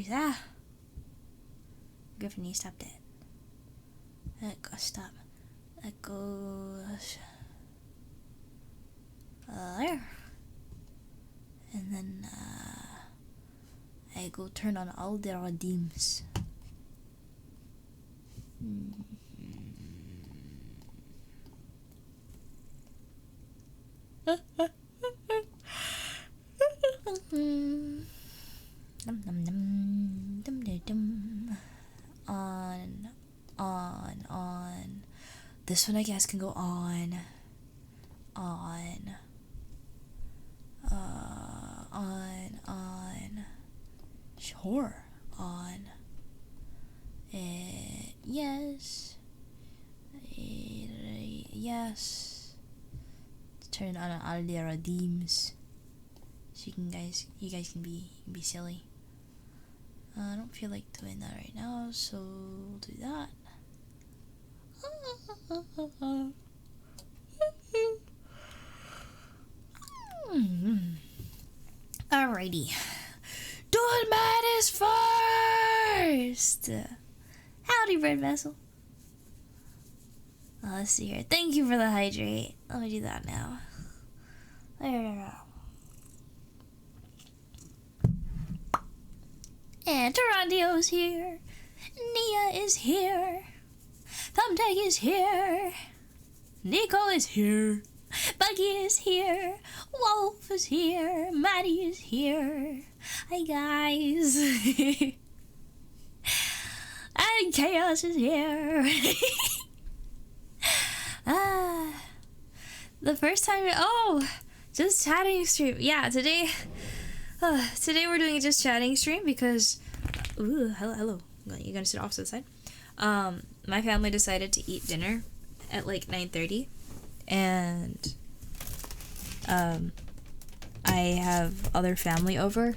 that? Griffin, you stop that. Go stop. That goes there. And then I go turn on all the redeems. Dum dum dum dum dum dum. On. This one I guess can go on. Sure. On. Yes. Yes. Turn on all the redeems. So you guys can be silly. I don't feel like doing that right now, so we'll do that. Alrighty. Doing madness first! Howdy, Red Vessel. Let's see here. Thank you for the hydrate. Let me do that now. There we go. And Durandio's here. Nia is here. Thumbtack is here. Nico is here. Buggy is here. Wolf is here. Maddie is here. Hi guys. And Chaos is here. The first time, just chatting stream. Yeah, today we're doing a just chatting stream because, hello. You gonna sit off to the side? My family decided to eat dinner at like 9:30, and I have other family over,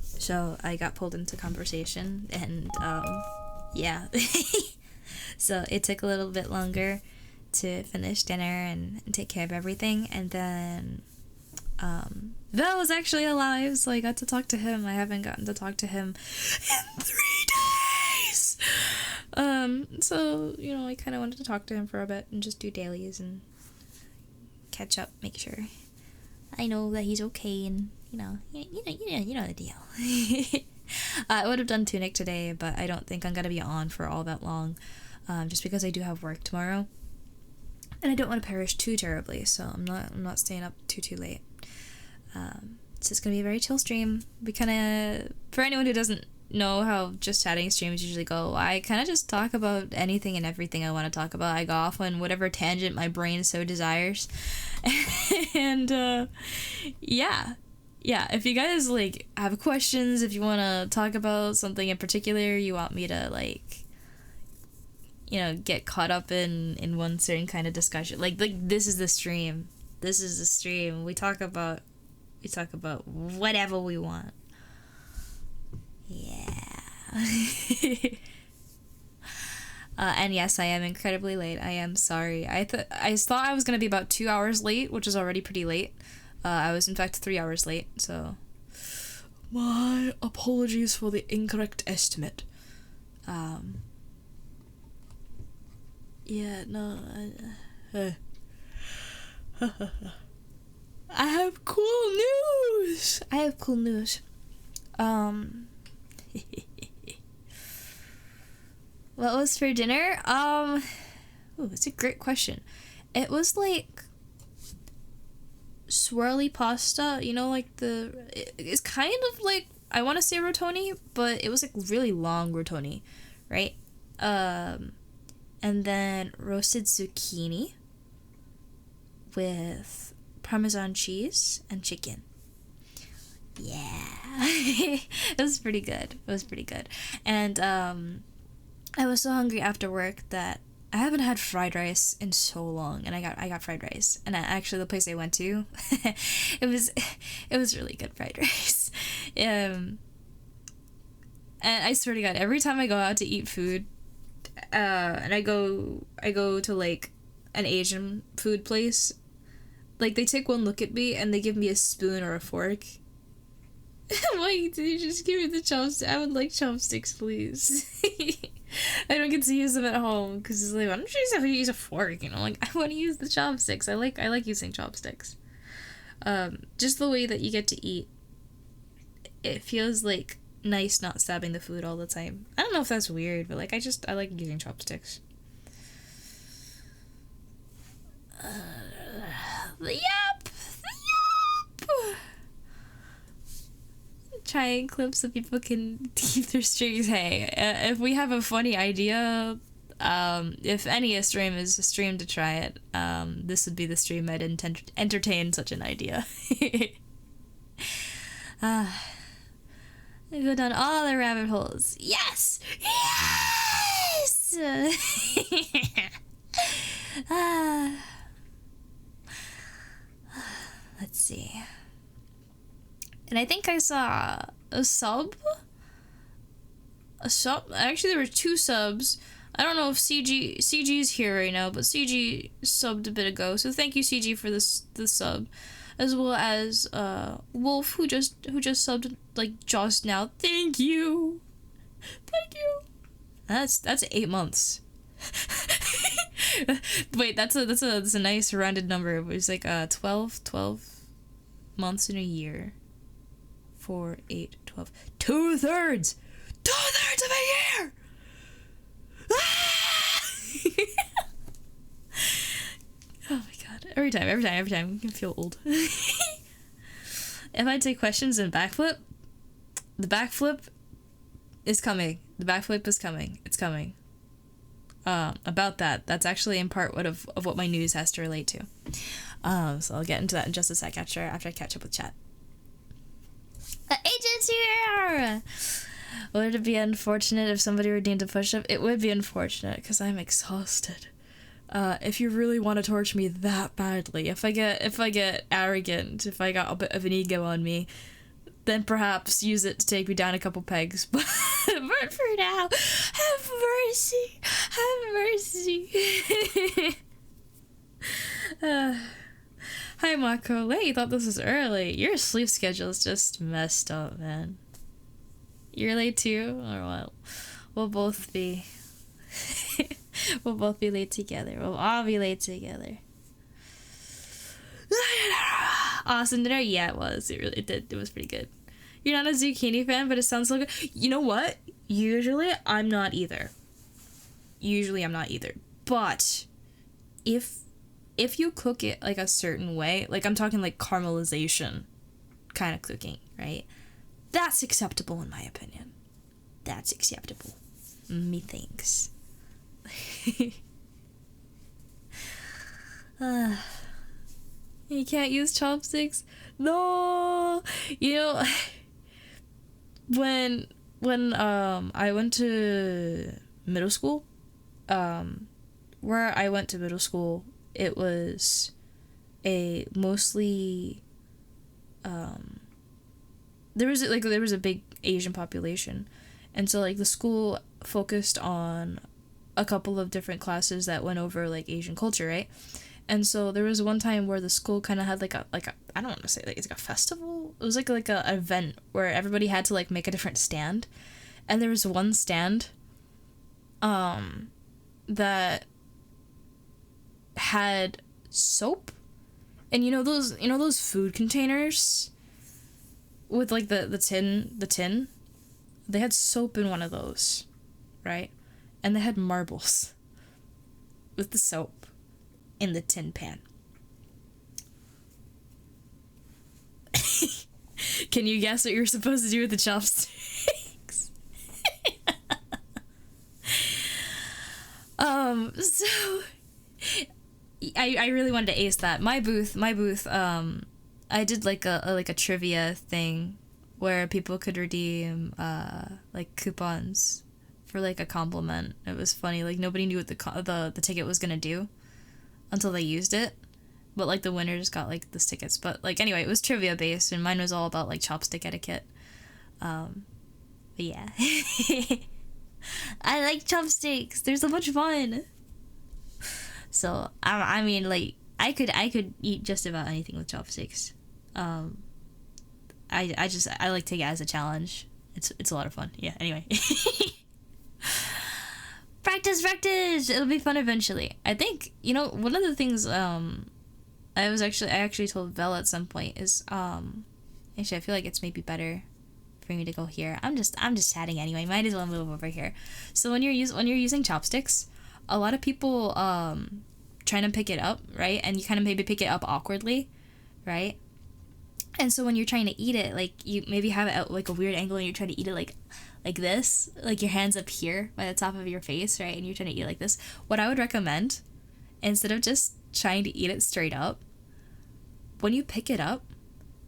so I got pulled into conversation, and yeah. So it took a little bit longer to finish dinner and take care of everything, and then Vel was actually alive, so I got to talk to him. I haven't gotten to talk to him in 3 days. So, I kind of wanted to talk to him for a bit and just do dailies and catch up, make sure I know that he's okay, and you know the deal. I would have done Tunic today, but I don't think I'm gonna be on for all that long, just because I do have work tomorrow, and I don't want to perish too terribly, so I'm not staying up too late. So it's gonna be a very chill stream. We kind of, for anyone who doesn't know how just chatting streams usually go, I kind of just talk about anything and everything I want to talk about. I go off on whatever tangent my brain so desires. And yeah, if you guys like have questions, if you want to talk about something in particular, you want me to like get caught up in one certain kind of discussion, like this is the stream. We talk about whatever we want. Yeah. And yes, I am incredibly late. I am sorry. I thought I was gonna be about 2 hours late, which is already pretty late. I was in fact 3 hours late, so my apologies for the incorrect estimate. Yeah, no, I have cool news. What was for dinner? It's a great question. It was like swirly pasta, like it's kind of like, I want to say rotoni, but it was like really long rotoni, right? And then roasted zucchini with Parmesan cheese and chicken. Yeah. It was pretty good. And I was so hungry after work that I haven't had fried rice in so long, and I got fried rice. And actually the place I went to, it was really good fried rice. And I swear to God, every time I go out to eat food, and I go to like an Asian food place, like they take one look at me and they give me a spoon or a fork, Why did you just give me the chopsticks? I would like chopsticks, please. I don't get to use them at home because it's like, why don't you use a fork? You know, like I want to use the chopsticks. I like using chopsticks. Just the way that you get to eat, it feels like nice not stabbing the food all the time. I don't know if that's weird, but like I like using chopsticks. Yep. Try and clip so people can keep their streaks. Hey, if we have a funny idea, if any stream is a stream to try it, this would be the stream I'd entertain such an idea. I go down all the rabbit holes. Yes! Yes! Let's see. And I think I saw a sub. Actually, there were 2 subs. I don't know if CG's here right now, but CG subbed a bit ago. So thank you, CG, for the sub, as well as Wolf, who just subbed like just now. Thank you. That's 8 months. Wait, that's a nice rounded number. It was like 12 months in a year. 4, 8, 12. 2/3 of a year. Oh my god! Every time, I can feel old. If I take questions in backflip, the backflip is coming. It's coming. About that's actually in part of what my news has to relate to. So I'll get into that in just a sec after I catch up with chat. Agent's here! Would it be unfortunate if somebody were deemed a push-up? It would be unfortunate, because I'm exhausted. If you really want to torture me that badly, if I get arrogant, if I got a bit of an ego on me, then perhaps use it to take me down a couple pegs. But for now, have mercy! Hi, Mako. Hey, you thought this was early. Your sleep schedule is just messed up, man. You're late too? Or what? We'll both be... we'll both be late together. We'll all be late together. Awesome dinner? Yeah, it was. It did. It was pretty good. You're not a zucchini fan, but it sounds so good. You know what? Usually, I'm not either. But if you cook it like a certain way, like I'm talking like caramelization kind of cooking, right? That's acceptable in my opinion. That's acceptable. Methinks. You can't use chopsticks? No! You know, when I went to middle school, where I went to middle school, it was a mostly there was a big Asian population, and so like the school focused on a couple of different classes that went over like Asian culture, right? And so there was one time where the school kind of had like a I don't want to say like it's like a festival. It was like a event where everybody had to like make a different stand, and there was one stand that had soap, and you know those food containers with like the tin, they had soap in one of those, right? And they had marbles with the soap in the tin pan. Can you guess what you're supposed to do with the chopsticks? So I really wanted to ace that. My booth, I did like a trivia thing where people could redeem like coupons for like a compliment. It was funny. Like nobody knew what the ticket was gonna do until they used it. But like the winners got like those tickets. But like anyway, it was trivia based, and mine was all about like chopstick etiquette. But yeah. I like chopsticks. They're so much fun. So I mean, like I could eat just about anything with chopsticks. I like take it as a challenge. It's a lot of fun. Yeah, anyway. Practice. It'll be fun eventually. I think, you know, one of the things I actually told Vel at some point is actually I feel like it's maybe better for me to go here. I'm just chatting anyway. Might as well move over here. So when you're using chopsticks, a lot of people trying to pick it up, right? And you kind of maybe pick it up awkwardly, right? And so when you're trying to eat it, like you maybe have it at like a weird angle and you're trying to eat it like this, like your hands up here by the top of your face, right? And you're trying to eat it like this. What I would recommend, instead of just trying to eat it straight up, when you pick it up,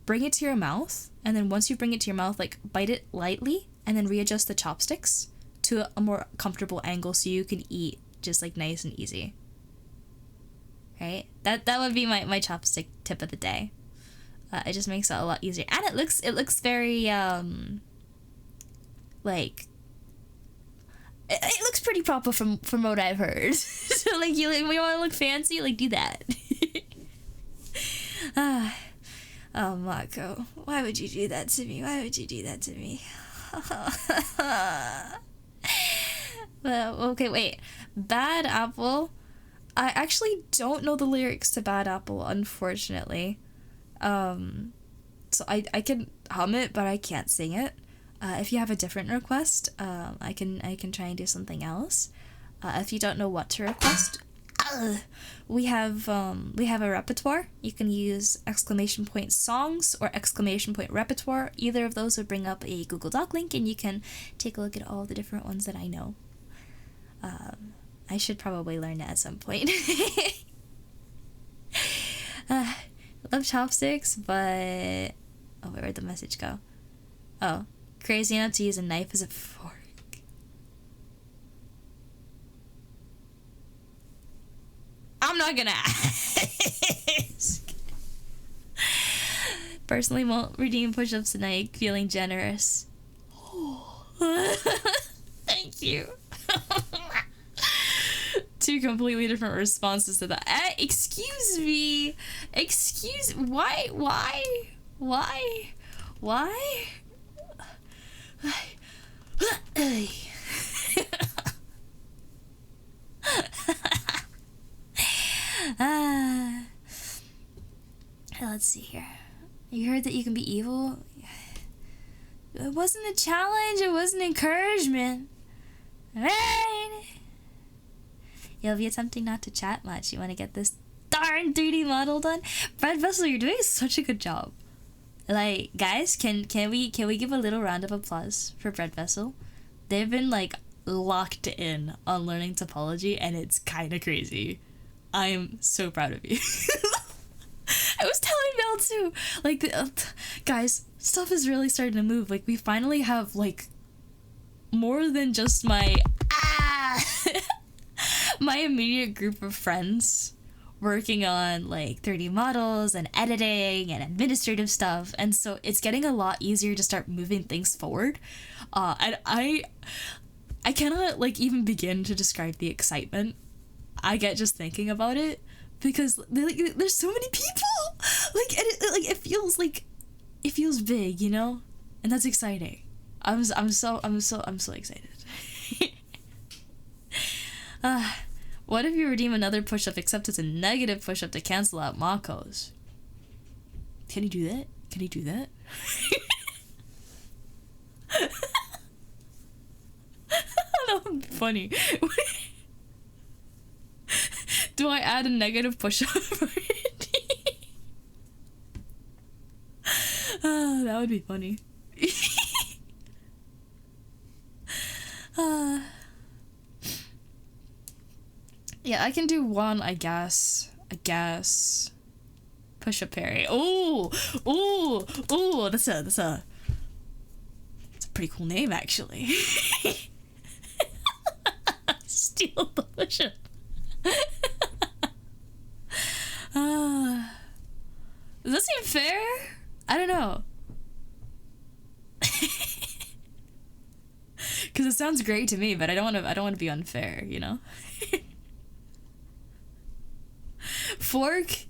bring it to your mouth, and then once you bring it to your mouth, like bite it lightly and then readjust the chopsticks to a more comfortable angle so you can eat just like nice and easy. Right? That would be my chopstick tip of the day. It just makes it a lot easier, and it looks very like it looks pretty proper from what I've heard. So like you want to look fancy, like do that. Oh, Mako, why would you do that to me? Well, okay, wait. Bad Apple. I actually don't know the lyrics to Bad Apple, unfortunately. So I can hum it, but I can't sing it. If you have a different request, I can try and do something else. If you don't know what to request, we have a repertoire. You can use ! songs or ! repertoire. Either of those would bring up a Google Doc link, and you can take a look at all the different ones that I know. I should probably learn it at some point. I love chopsticks, but oh, where'd the message go? Oh, crazy enough to use a knife as a fork. I'm not gonna ask. Personally, won't redeem push-ups tonight. Feeling generous. Thank you. Two completely different responses to that. Excuse me. Why? Let's see here. You heard that you can be evil? It wasn't a challenge, it was an encouragement. Right? You'll be attempting not to chat much. You want to get this darn 3D model done? Bread Vessel, you're doing such a good job. Like, guys, can we give a little round of applause for Bread Vessel? They've been like locked in on learning topology, and it's kind of crazy. I am so proud of you. I was telling Mel too, like, guys, stuff is really starting to move. Like, we finally have like more than just my my immediate group of friends working on like 3D models and editing and administrative stuff, and so it's getting a lot easier to start moving things forward. And I cannot like even begin to describe the excitement I get just thinking about it, because there's so many people, like, and it feels big, you know, and that's exciting. I'm so excited. What if you redeem another push-up, except it's a negative push-up to cancel out Mako's? Can you do that? That would be funny. Do I add a negative push-up for it? That would be funny. Yeah, I can do one, I guess. Push-up parry. Ooh, that's a pretty cool name, actually. Steal the push-up. Does that seem fair? I don't know. Because it sounds great to me, but I don't want to be unfair, you know. Fork.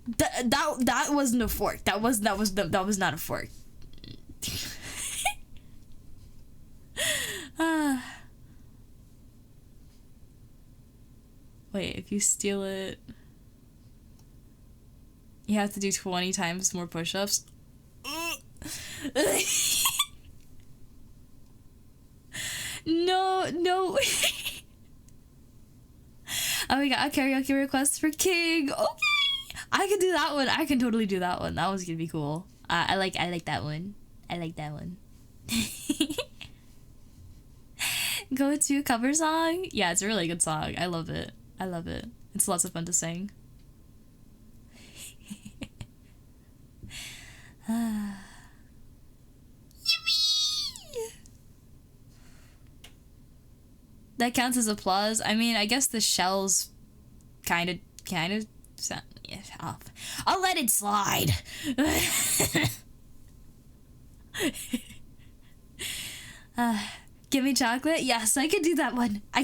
That wasn't a fork. That was not a fork. Wait, if you steal it, you have to do 20 times more push-ups. No. Oh, we got a karaoke request for King. Okay, I can do that one. I can totally do that one. That one's gonna be cool. I like that one. I like that one. Go to a cover song. Yeah, it's a really good song. I love it. It's lots of fun to sing. That counts as applause. I mean, I guess the shells kind of sound, yeah, off. I'll let it slide. Give me chocolate. Yes, I can do that one. I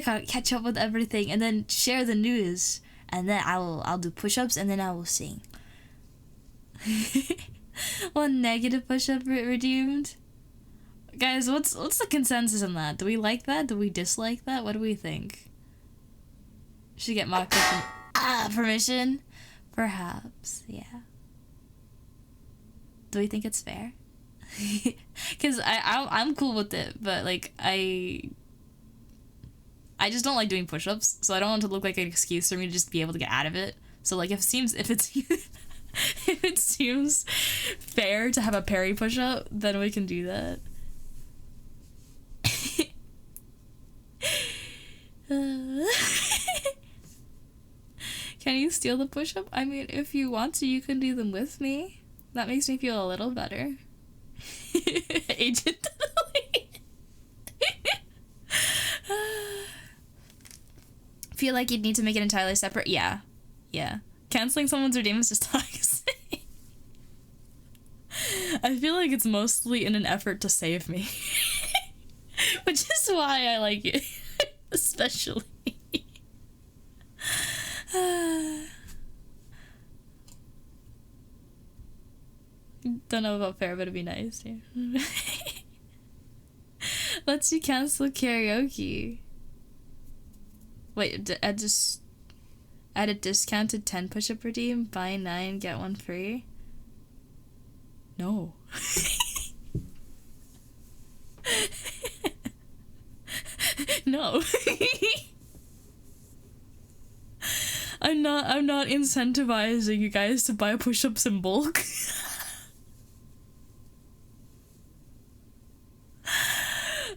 gotta catch up with everything and then share the news, and then I'll do push-ups, and then I will sing. One negative push-up redeemed. Guys, what's the consensus on that? Do we like that? Do we dislike that? What do we think? Should get Mako permission? Perhaps, yeah. Do we think it's fair? Because I'm cool with it, but like I just don't like doing push-ups, so I don't want it to look like an excuse for me to just be able to get out of it. So like if it seems fair to have a parry push-up, then we can do that. Can you steal the push-up? I mean, if you want to, you can do them with me. That makes me feel a little better. Agent. Feel like you'd need to make it entirely separate? Yeah. Canceling someone's redeem is just toxic. I feel like it's mostly in an effort to save me. Which is why I like it. Especially. Don't know about fair, but it'd be nice, yeah. Let's you cancel karaoke. Wait, add a discounted 10 push-up redeem, buy 9, get 1 free? No. No. I'm not incentivizing you guys to buy push-ups in bulk.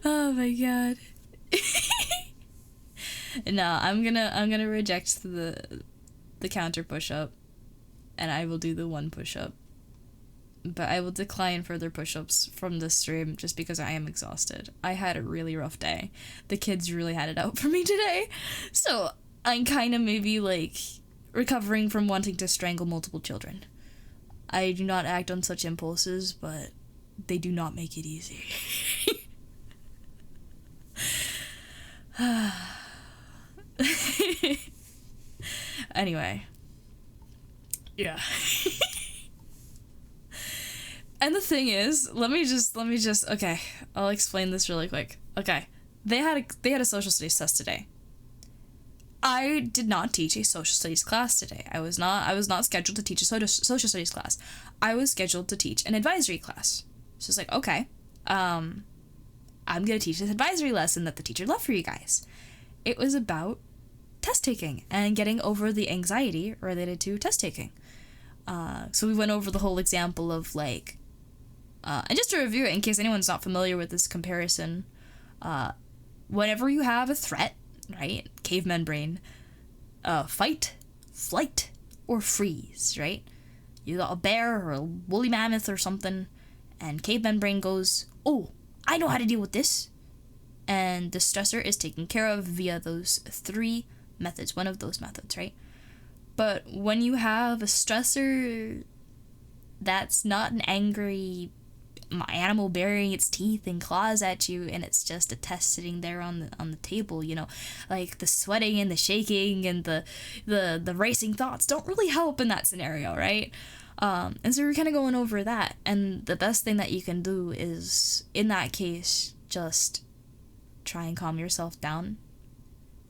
Oh my god. No, I'm gonna reject the counter push-up, and I will do the 1 push-up. But I will decline further push-ups from this stream just because I am exhausted. I had a really rough day. The kids really had it out for me today. So I'm kind of maybe like recovering from wanting to strangle multiple children. I do not act on such impulses, but they do not make it easy. Anyway. Yeah. And the thing is, let me just okay, I'll explain this really quick. Okay. They had a social studies test today. I did not teach a social studies class today. I was not scheduled to teach a social studies class. I was scheduled to teach an advisory class. So it's like, okay, I'm gonna teach this advisory lesson that the teacher left for you guys. It was about test taking and getting over the anxiety related to test taking. So we went over the whole example of like, and just to review it in case anyone's not familiar with this comparison, whenever you have a threat, right, caveman brain, fight, flight, or freeze, right? You got a bear or a woolly mammoth or something, and caveman brain goes, oh, I know how to deal with this. And the stressor is taken care of via those 3 methods, one of those methods, right? But when you have a stressor that's not an angry animal baring its teeth and claws at you, and it's just a test sitting there on the table, you know. Like, the sweating and the shaking and the racing thoughts don't really help in that scenario, right? And so we're kind of going over that, and the best thing that you can do is, in that case, just try and calm yourself down,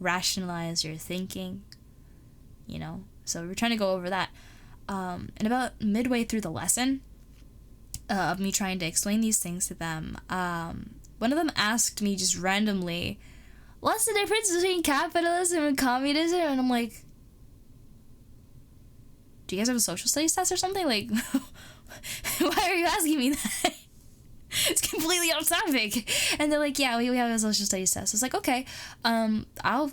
rationalize your thinking, you know. So we're trying to go over that. And about midway through the lesson, of me trying to explain these things to them, one of them asked me just randomly, what's the difference between capitalism and communism? And I'm like, do you guys have a social studies test or something? Like, why are you asking me that? It's completely off topic. And they're like, yeah, we have a social studies test. It's like, okay, I'll,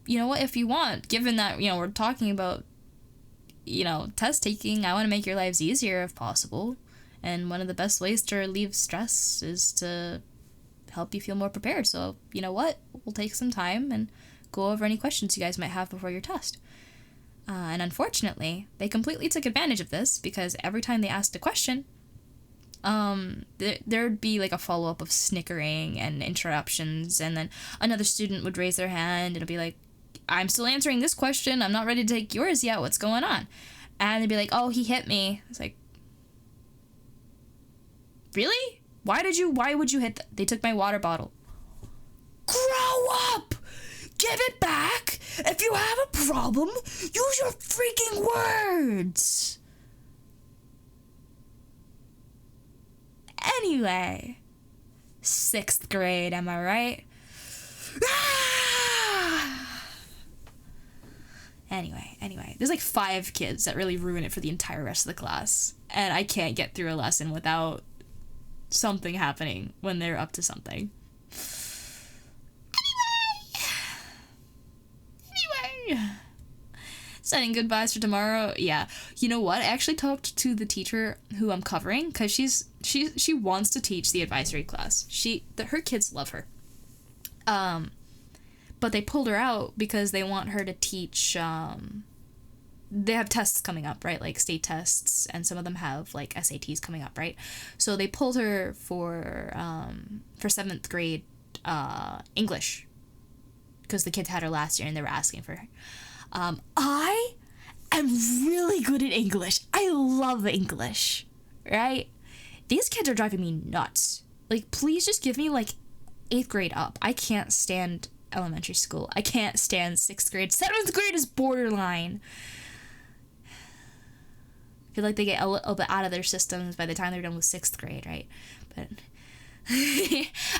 you know what, if you want, given that, you know, we're talking about, you know, test taking, I want to make your lives easier if possible. And one of the best ways to relieve stress is to help you feel more prepared. So, you know what? We'll take some time and go over any questions you guys might have before your test. And unfortunately, they completely took advantage of this, because every time they asked a question, there'd be like a follow-up of snickering and interruptions, and then another student would raise their hand and it'd be like, I'm still answering this question, I'm not ready to take yours yet, what's going on? And they'd be like, oh, he hit me. It's like, really? Why would you hit they took my water bottle. Grow up! Give it back! If you have a problem, use your freaking words! Anyway, 6th grade, am I right? Anyway, there's like 5 kids that really ruin it for the entire rest of the class, and I can't get through a lesson without something happening when they're up to something. Anyway, saying goodbyes for tomorrow. Yeah, you know what? I actually talked to the teacher who I'm covering, because she wants to teach the advisory class. Her kids love her. But they pulled her out because they want her to teach. They have tests coming up, right? Like state tests, and some of them have like SATs coming up, right? So they pulled her for 7th grade English, because the kids had her last year and they were asking for her. I am really good at English. I love English, right? These kids are driving me nuts. Like, please just give me like 8th grade up. I can't stand elementary school. I can't stand 6th grade. 7th grade is borderline. I feel like they get a little bit out of their systems by the time they're done with 6th grade, right? But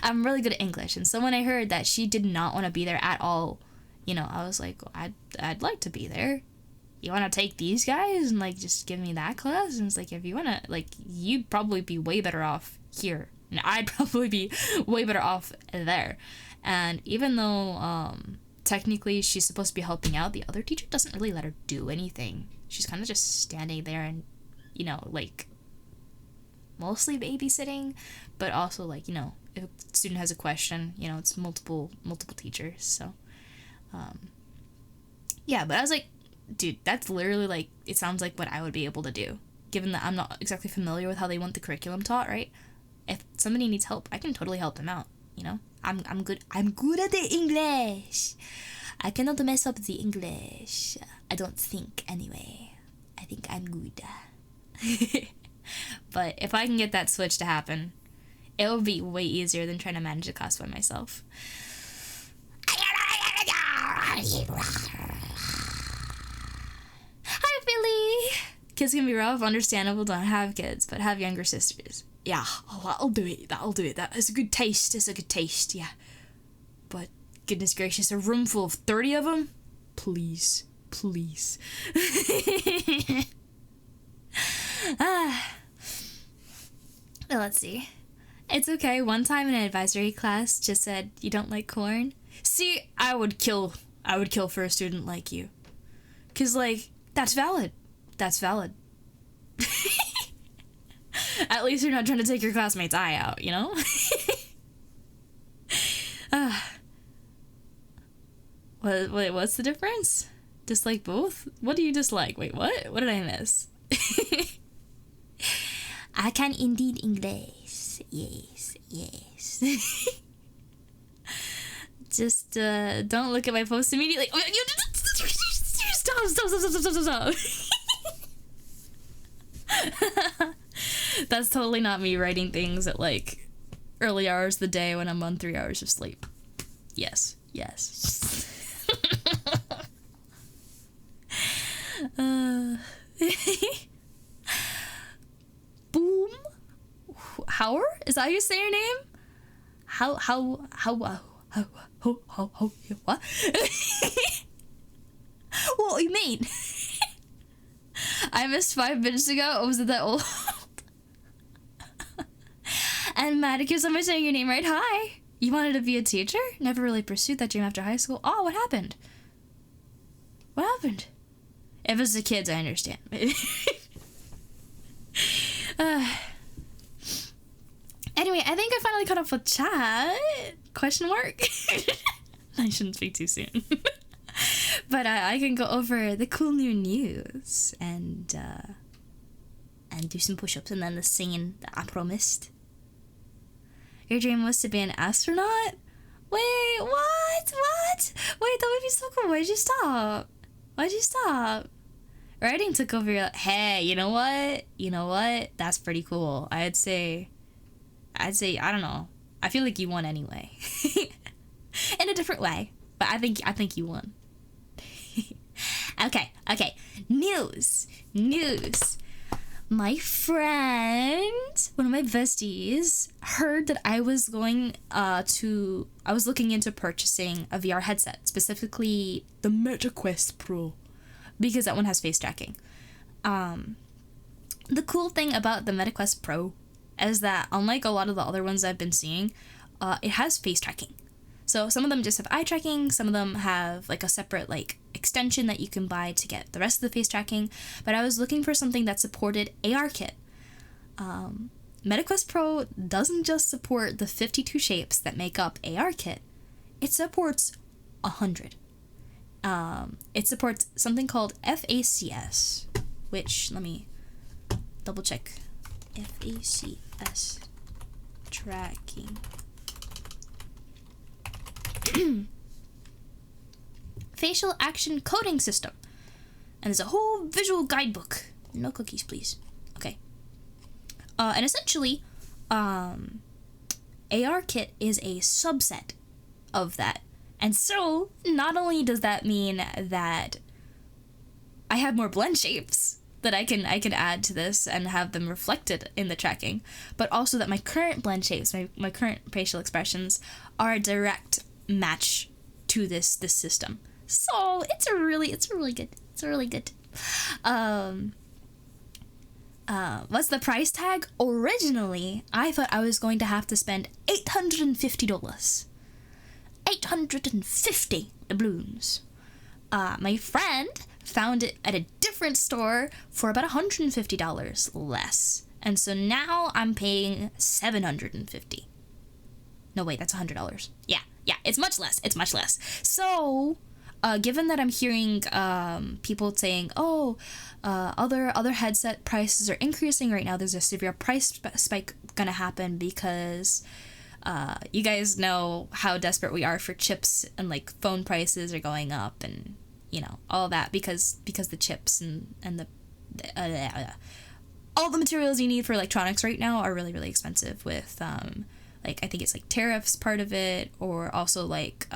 I'm really good at English, and so when I heard that she did not want to be there at all, you know, I was like, well, I'd like to be there. You want to take these guys and like just give me that class? And it's like, if you want to, like, you'd probably be way better off here, and I'd probably be way better off there. And even though technically she's supposed to be helping out, the other teacher doesn't really let her do anything. She's kind of just standing there and, you know, like, mostly babysitting, but also, like, you know, if a student has a question, you know, it's multiple teachers. So yeah, but I was like, dude, that's literally like, it sounds like what I would be able to do, given that I'm not exactly familiar with how they want the curriculum taught, right? If somebody needs help, I can totally help them out, you know. I'm good at the English. I cannot mess up the English, I don't think, anyway. I think I'm good. But if I can get that switch to happen, it will be way easier than trying to manage a class by myself. Hi, Philly! Kids can be rough, understandable, don't have kids, but have younger sisters. Yeah, oh, that'll do it. That is a good taste, yeah. But, goodness gracious, a room full of 30 of them? Please. Well, let's see. It's okay, one time in an advisory class just said, you don't like corn? See, I would kill for a student like you. 'Cause, like, that's valid. At least you're not trying to take your classmate's eye out, you know? Wait, what's the difference? Dislike both? What do you dislike? Wait, what? What did I miss? I can indeed English. Just don't look at my post immediately. Stop. That's totally not me writing things at like early hours of the day when I'm on 3 hours of sleep. Yes. Boom. Hauer? Is that how you say your name? What? What you mean? I missed 5 minutes ago. Was it that old? And Maticus, am I saying your name right? Hi. You wanted to be a teacher? Never really pursued that dream after high school. Oh, what happened? If it's the kids, I understand. Anyway, I think I finally caught up with chat. Question mark? I shouldn't speak too soon. But I can go over the cool new news and do some push-ups and then the singing that I promised. Your dream was to be an astronaut? Wait, what? Wait, that would be so cool. Why'd you stop? Writing took over your... Hey, you know what? That's pretty cool. I'd say, I don't know. I feel like you won anyway. In a different way. But I think you won. Okay. News. My friend, one of my besties, heard that I was looking into purchasing a VR headset, specifically the MetaQuest Pro, because that one has face tracking. The cool thing about the MetaQuest Pro is that, unlike a lot of the other ones I've been seeing, it has face tracking. So some of them just have eye tracking, some of them have like a separate like extension that you can buy to get the rest of the face tracking, but I was looking for something that supported ARKit. MetaQuest Pro doesn't just support the 52 shapes that make up ARKit, it supports 100. It supports something called FACS, which, let me double check. FACS tracking. Facial action coding system. And there's a whole visual guidebook. No cookies, please. Okay. And essentially, ARKit is a subset of that. And so, not only does that mean that I have more blend shapes that I can add to this and have them reflected in the tracking, but also that my current blend shapes, my current facial expressions, are a direct match to this system. So it's really good. What's the price tag? Originally, I thought I was going to have to spend $850. 850 doubloons. My friend found it at a different store for about $150 less. And so now I'm paying $750. No, wait, that's $100. Yeah, it's much less. So, given that I'm hearing people saying, other headset prices are increasing right now, there's a severe price spike gonna happen because you guys know how desperate we are for chips, and like phone prices are going up, and you know all that because the chips and the all the materials you need for electronics right now are really expensive with like I think it's like tariffs part of it, or also like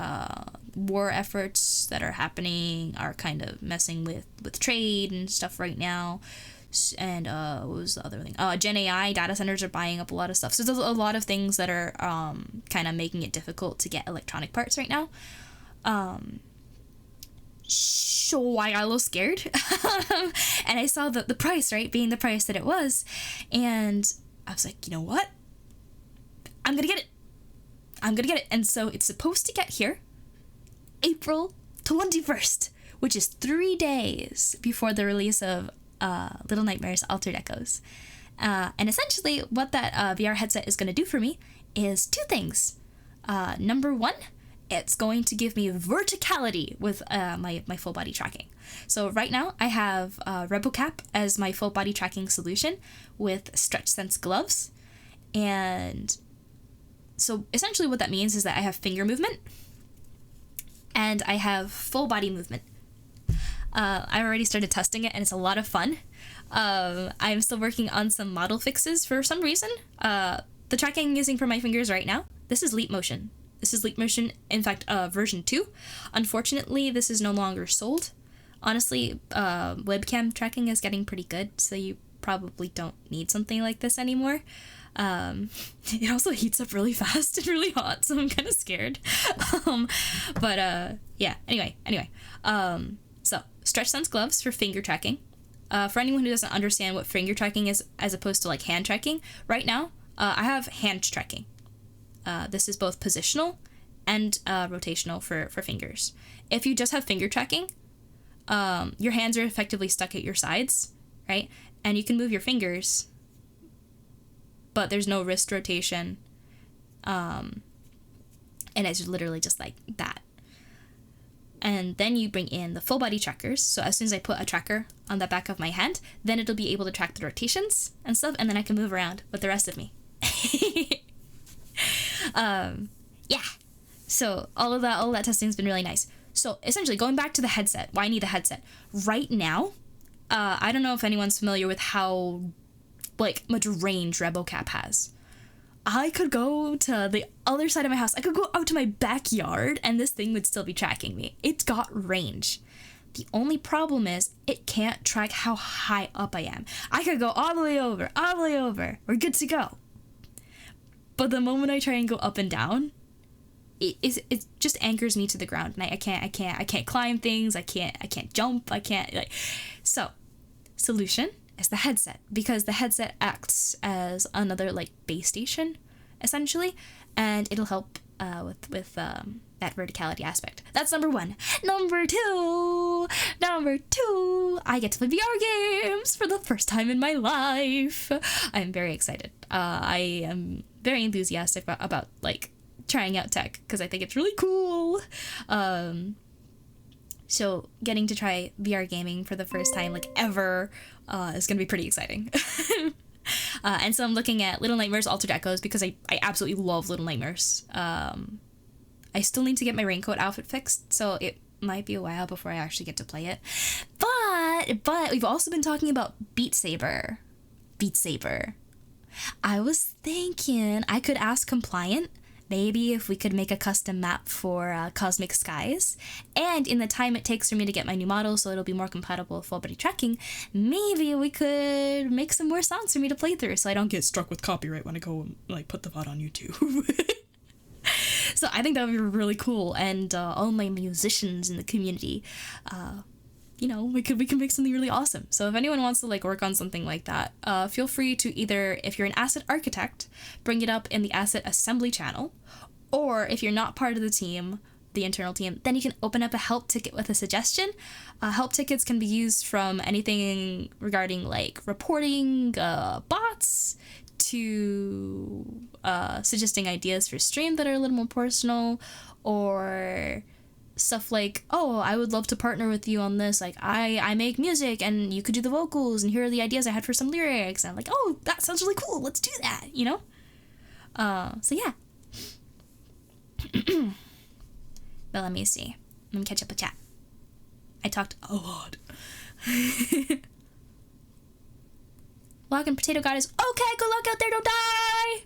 war efforts that are happening are kind of messing with trade and stuff right now. And what was the other thing? Gen AI data centers are buying up a lot of stuff. So there's a lot of things that are kind of making it difficult to get electronic parts right now. So I got a little scared. And I saw the price, right, being the price that it was. And I was like, you know what? I'm gonna get it. And so it's supposed to get here April 21st, which is 3 days before the release of Little Nightmares Altered Echoes. And essentially what that VR headset is going to do for me is two things. Number one, it's going to give me verticality with my full body tracking. So right now I have ReboCap as my full body tracking solution with Stretch Sense gloves. And so essentially what that means is that I have finger movement and I have full body movement. I already started testing it and it's a lot of fun. I'm still working on some model fixes for some reason. The tracking I'm using for my fingers right now, this is Leap Motion. This is Leap Motion, in fact, version 2. Unfortunately, this is no longer sold. Honestly, webcam tracking is getting pretty good, so you probably don't need something like this anymore. It also heats up really fast and really hot, so I'm kind of scared. Yeah, anyway. So, Stretch Sense gloves for finger tracking. For anyone who doesn't understand what finger tracking is as opposed to like hand tracking, right now, I have hand tracking. This is both positional and rotational for fingers. If you just have finger tracking, your hands are effectively stuck at your sides, right? And you can move your fingers, but there's no wrist rotation. And it's literally just like that. And then you bring in the full body trackers. So as soon as I put a tracker on the back of my hand, then it'll be able to track the rotations and stuff, and then I can move around with the rest of me. Yeah. So all of that testing has been really nice. So essentially, going back to the headset, why I need the headset. Right now, I don't know if anyone's familiar with how much range ReboCap has. I could go to the other side of my house. I could go out to my backyard and this thing would still be tracking me. It's got range. The only problem is it can't track how high up I am. I could go all the way over. We're good to go. But the moment I try and go up and down, it just anchors me to the ground, and I can't climb things. I can't jump. So, solution is the headset, because the headset acts as another base station, essentially, and it'll help with that verticality aspect. That's number one. Number two, I get to play VR games for the first time in my life. I'm very excited. I am very enthusiastic about trying out tech, because I think it's really cool. So getting to try VR gaming for the first time ever is gonna be pretty exciting. And so I'm looking at Little Nightmares Altered Echoes, because I absolutely love Little Nightmares. I still need to get my Raincoat outfit fixed, so it might be a while before I actually get to play it. But we've also been talking about Beat Saber. I was thinking I could ask Compliant maybe if we could make a custom map for Cosmic Skies, and in the time it takes for me to get my new model so it'll be more compatible with full body tracking, maybe we could make some more songs for me to play through so I don't get struck with copyright when I go put the VOD on YouTube. So I think that would be really cool, and all my musicians in the community, we can make something really awesome. So if anyone wants to work on something like that, feel free to either, if you're an asset architect, bring it up in the asset assembly channel, or if you're not part of the team, the internal team, then you can open up a help ticket with a suggestion. Help tickets can be used from anything regarding reporting bots to suggesting ideas for stream that are a little more personal, or stuff oh, I would love to partner with you on this. I make music and you could do the vocals, and here are the ideas I had for some lyrics. And I'm oh, that sounds really cool. Let's do that, So yeah. But let me see. Let me catch up with chat. I talked a lot. Walking Potato Goddess. Okay, good luck out there. Don't die.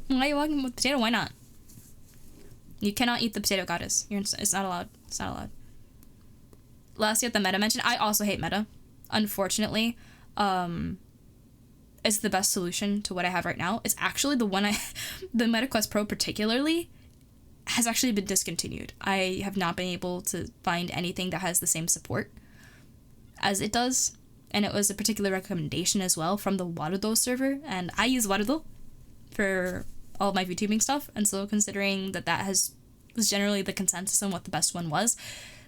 Why are you walking with potato? Why not? You cannot eat the Potato Goddess. It's not allowed. It's not allowed. Lastly, at the meta mention, I also hate meta. Unfortunately, it's the best solution to what I have right now. It's actually the one the MetaQuest Pro particularly has actually been discontinued. I have not been able to find anything that has the same support as it does, and it was a particular recommendation as well from the Warudo server, and I use Warudo for all of my VTubing stuff, and so considering that was generally the consensus on what the best one was,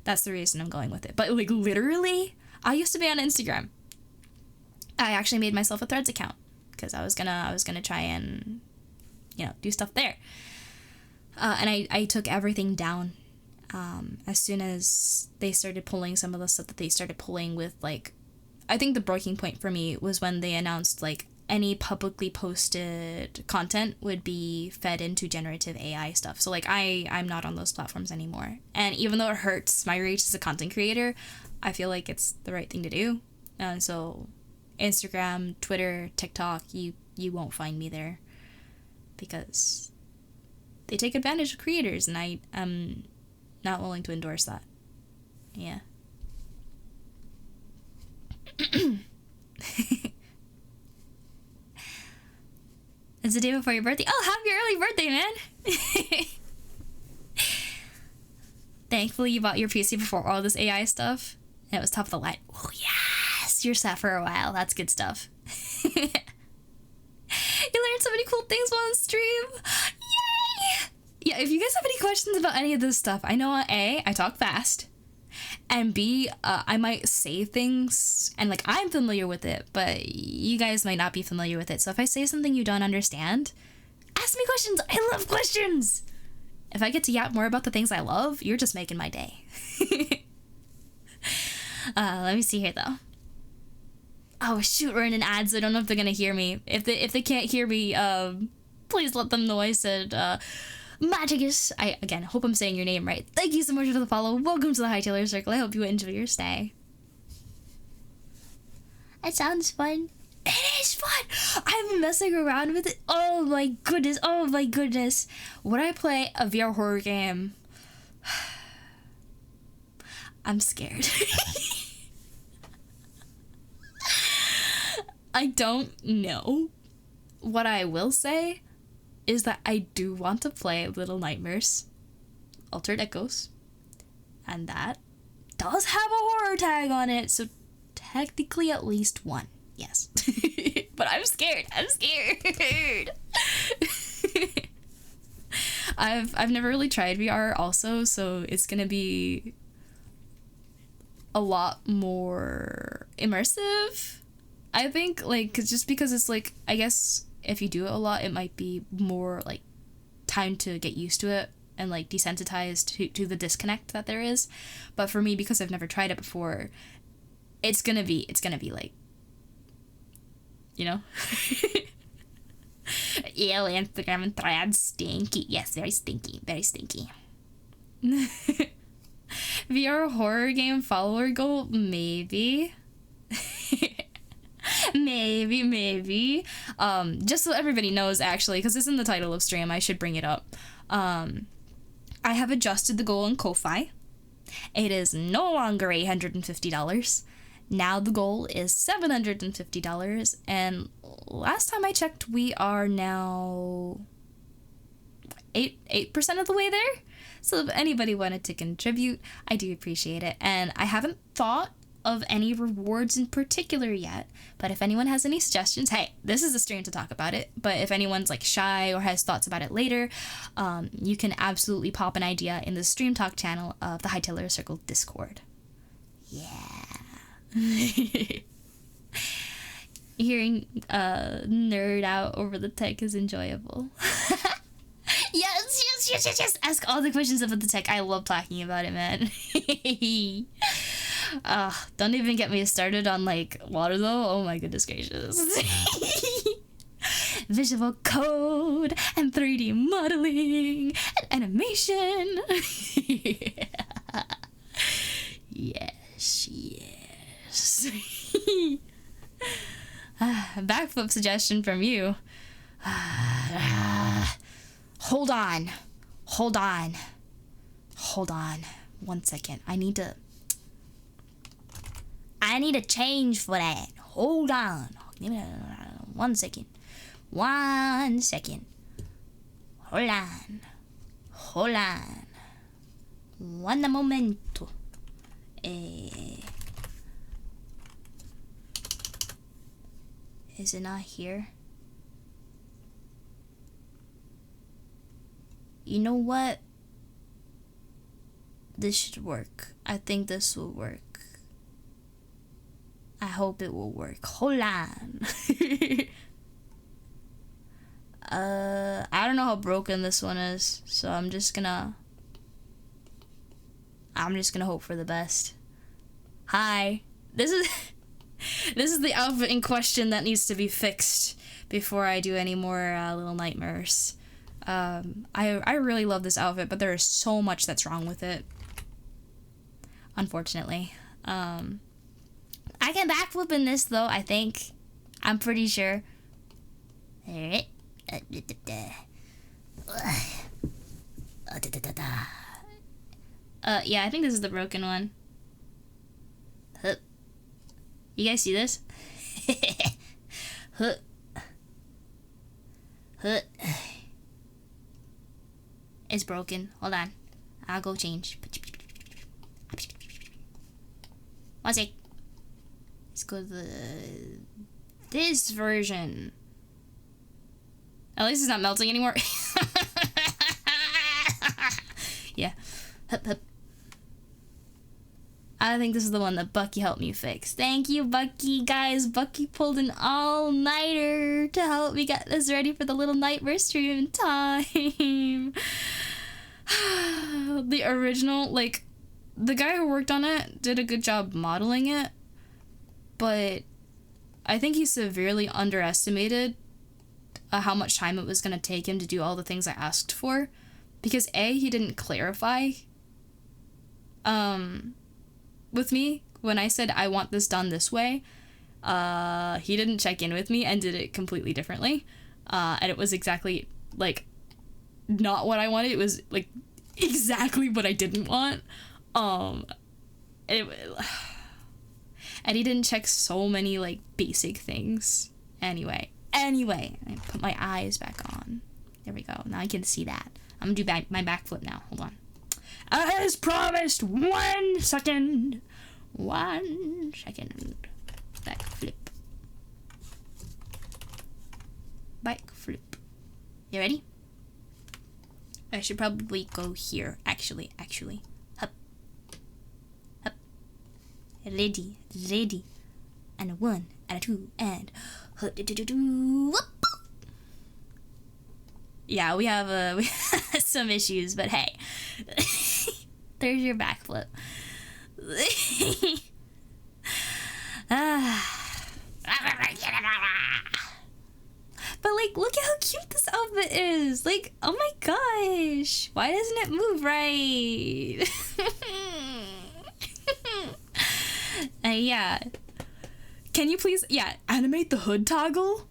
that's the reason I'm going with it. But literally, I used to be on Instagram. I actually made myself a Threads account because I was gonna try and do stuff there, and I took everything down as soon as they started pulling some of the stuff that they started pulling with I think the breaking point for me was when they announced like any publicly posted content would be fed into generative AI stuff. So like I'm not on those platforms anymore. And even though it hurts my reach as a content creator, I feel like it's the right thing to do. And so Instagram, Twitter, TikTok, you won't find me there because they take advantage of creators, and I am not willing to endorse that. Yeah. It's the day before your birthday. Oh, happy early birthday, man! Thankfully, you bought your PC before all this AI stuff, and it was top of the line. Oh, yes! You're set for a while. That's good stuff. You learned so many cool things while on stream. Yay! Yeah, if you guys have any questions about any of this stuff, I know A, I talk fast, and B, I might say things, and like I'm familiar with it, but you guys might not be familiar with it. So if I say something you don't understand, ask me questions. I love questions. If I get to yap more about the things I love, you're just making my day. Let me see here though. Oh shoot, we're in an ad, so I don't know if they're gonna hear me. If they can't hear me, please let them know I said Magicus. I again hope I'm saying your name right. Thank you so much for the follow. Welcome to the Hightailor Circle. I hope you enjoy your stay. It sounds fun. It is fun. I've been messing around with it. Oh my goodness. Oh my goodness. Would I play a VR horror game? I'm scared. I don't know. What I will say is that I do want to play Little Nightmares Altered Echoes, and that does have a horror tag on it, so technically at least one, yes. But I'm scared. I've never really tried VR also, so it's gonna be a lot more immersive, I think, like, just because it's like, I guess if you do it a lot, it might be more like time to get used to it and like desensitized to the disconnect that there is. But for me, because I've never tried it before, it's gonna be like, you know. Ew, Instagram and threads stinky. Yes, very stinky, very stinky. VR horror game follower goal, maybe. maybe just so everybody knows, actually, because it's in the title of stream, I should bring it up. I have adjusted the goal in Ko-Fi. It is no longer $850. Now the goal is $750, and last time I checked, we are now 8% of the way there. So if anybody wanted to contribute, I do appreciate it. And I haven't thought of any rewards in particular yet, but if anyone has any suggestions, hey, this is a stream to talk about it. But if anyone's like shy or has thoughts about it later, you can absolutely pop an idea in the stream talk channel of the Hightailor Circle Discord. Yeah. Hearing nerd out over the tech is enjoyable. Yes. Ask all the questions about the tech. I love talking about it, man. Don't even get me started on like Warudo. Oh my goodness gracious. Visual code and 3D modeling and animation. Yes. Backflip suggestion from you. Hold on. 1 second. I need to change for that. Hold on. Give me 1 second. 1 second. Hold on. One momento. Is it not here? You know what? This should work. I think this will work. I hope it will work. Hold on. I don't know how broken this one is, so I'm just gonna hope for the best. Hi. This is This is the outfit in question that needs to be fixed before I do any more Little Nightmares. I really love this outfit, but there is so much that's wrong with it. Unfortunately. I can backflip in this though, I think. I'm pretty sure. Yeah, I think this is the broken one. You guys see this? It's broken. Hold on. I'll go change. One sec. Let's go to this version. At least it's not melting anymore. Yeah. Hup, hup. I think this is the one that Bucky helped me fix. Thank you, Bucky. Guys, Bucky pulled an all-nighter to help me get this ready for the Little Nightmare stream in time. The original, like, the guy who worked on it did a good job modeling it, but I think he severely underestimated how much time it was going to take him to do all the things I asked for, because A, he didn't clarify with me when I said I want this done this way. He didn't check in with me and did it completely differently, and it was exactly like not what I wanted. It was like exactly what I didn't want. And he didn't check so many like basic things. Anyway, I put my eyes back on. There we go. Now I can see that. I'm gonna do my backflip now. Hold on. As promised, 1 second. 1 second. Backflip. Backflip. You ready? I should probably go here. Actually. Hup. Hup. Ready. And a 1, and a 2, and whoop. Yeah, we have some issues, but hey. There's your backflip. But like, look at how cute this outfit is. Like, oh my gosh, why doesn't it move right? Yeah, can you please, animate the hood toggle?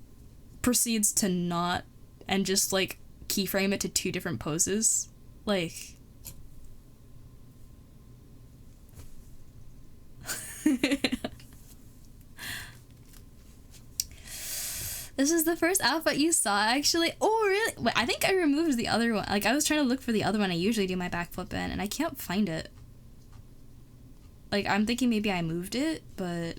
Proceeds to not, and just like keyframe it to 2 different poses. Like, this is the first outfit you saw, actually. Oh, really? Wait, I think I removed the other one. Like, I was trying to look for the other one I usually do my backflip in, and I can't find it. Like, I'm thinking maybe I moved it, but...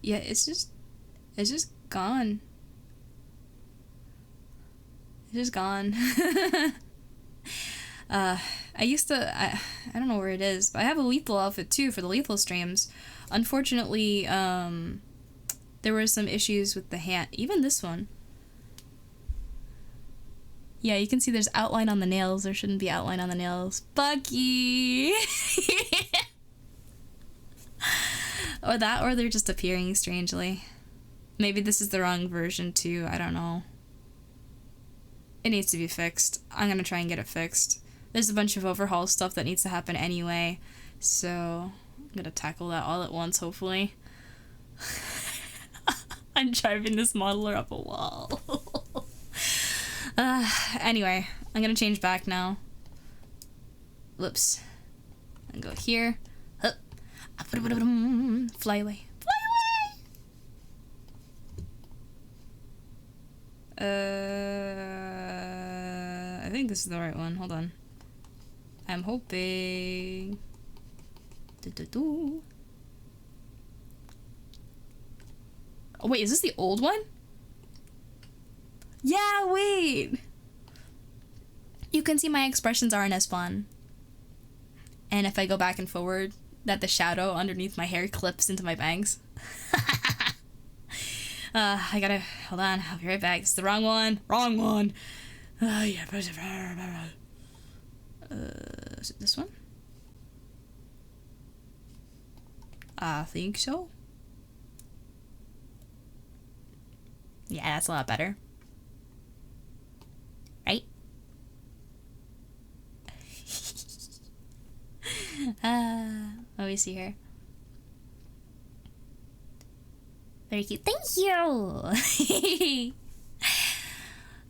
yeah, it's just gone. It's just gone. I don't know where it is, but I have a lethal outfit too for the lethal streams. Unfortunately, there were some issues with the hand, even this one. Yeah, you can see there's outline on the nails. There shouldn't be outline on the nails. Bucky! Or that, or they're just appearing strangely. Maybe this is the wrong version too, I don't know. It needs to be fixed. I'm gonna try and get it fixed. There's a bunch of overhaul stuff that needs to happen anyway, so I'm gonna tackle that all at once, hopefully. I'm driving this modeler up a wall. Anyway, I'm gonna change back now. Whoops. And go here. Hup. Fly away. Fly away! I think this is the right one. Hold on. I'm hoping... Oh, wait, is this the old one? Yeah, wait! You can see my expressions are in S1. And if I go back and forward, that the shadow underneath my hair clips into my bangs. I gotta... Hold on, I'll be right back. It's the wrong one. Wrong one! Yeah. Is it this one? I think so. Yeah, that's a lot better. Right? Let me see here. Very cute. Thank you!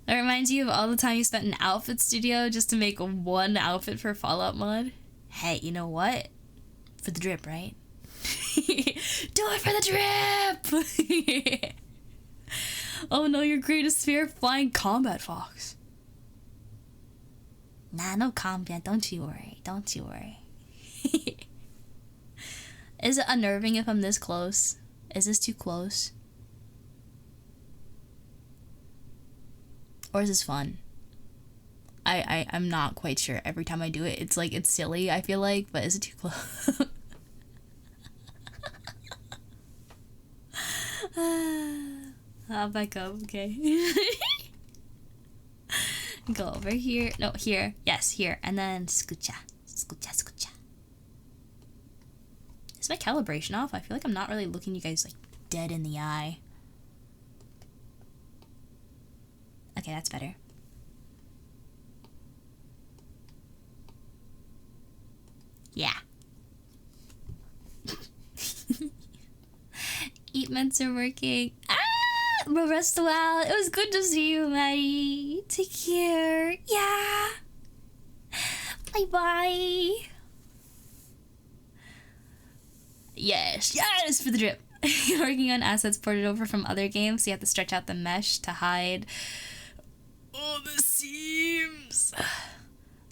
That reminds you of all the time you spent in Outfit Studio just to make one outfit for Fallout mod? Hey, you know what? For the drip, right? Do it for the drip! Oh no, your greatest fear? Flying combat fox. Nah, no combat. Don't you worry. Don't you worry. Is it unnerving if I'm this close? Is this too close? Or is this fun? I'm not quite sure. Every time I do it, it's like, it's silly, I feel like, but is it too close? I'll back up, okay. Go over here. No, here. Yes, here. And then scoocha. Scoocha, scoocha. Is my calibration off? I feel like I'm not really looking you guys like dead in the eye. Okay, that's better. Yeah. Eat meds are working. Ah! Rest well. It was good to see you, Maddie. Take care. Yeah. Bye-bye. Yes. Yes, for the drip. Working on assets ported over from other games, so you have to stretch out the mesh to hide all the seams.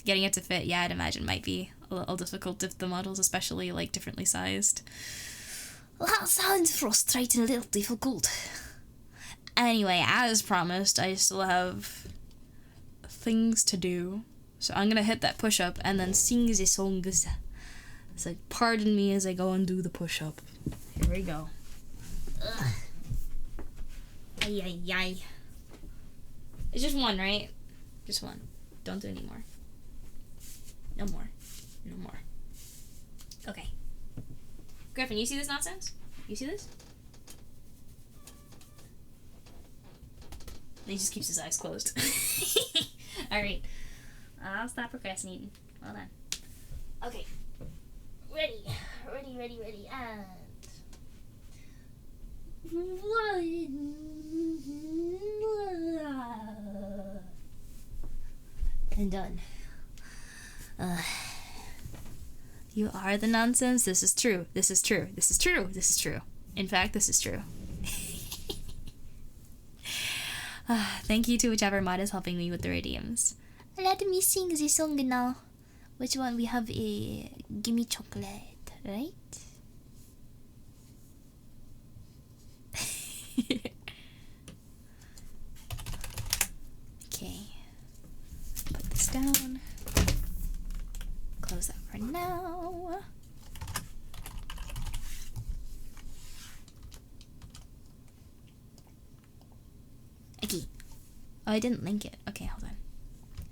Getting it to fit, yeah, I'd imagine might be a little difficult if the model's especially, like, differently sized. Well, that sounds frustrating, a little difficult. Anyway, as promised, I still have things to do. So I'm gonna hit that push-up and then sing the songs. So pardon me as I go and do the push-up. Here we go. Ugh. Ay, ay, ay. It's just one, right? Just one. Don't do any more. No more. No more. Okay. Griffin, you see this nonsense? You see this? And he just keeps his eyes closed. Alright. I'll stop procrastinating. Well done. Okay. Ready. Ready, ready, ready. And... and done. You are the nonsense. This is true. This is true. This is true. This is true. In fact, this is true. Thank you to whichever mod is helping me with the redeems. Let me sing the song now. Which one? We have a Gimme Chocolate, right? Okay. Put this down. Close that for now. Okay. Oh, I didn't link it. Okay, hold on.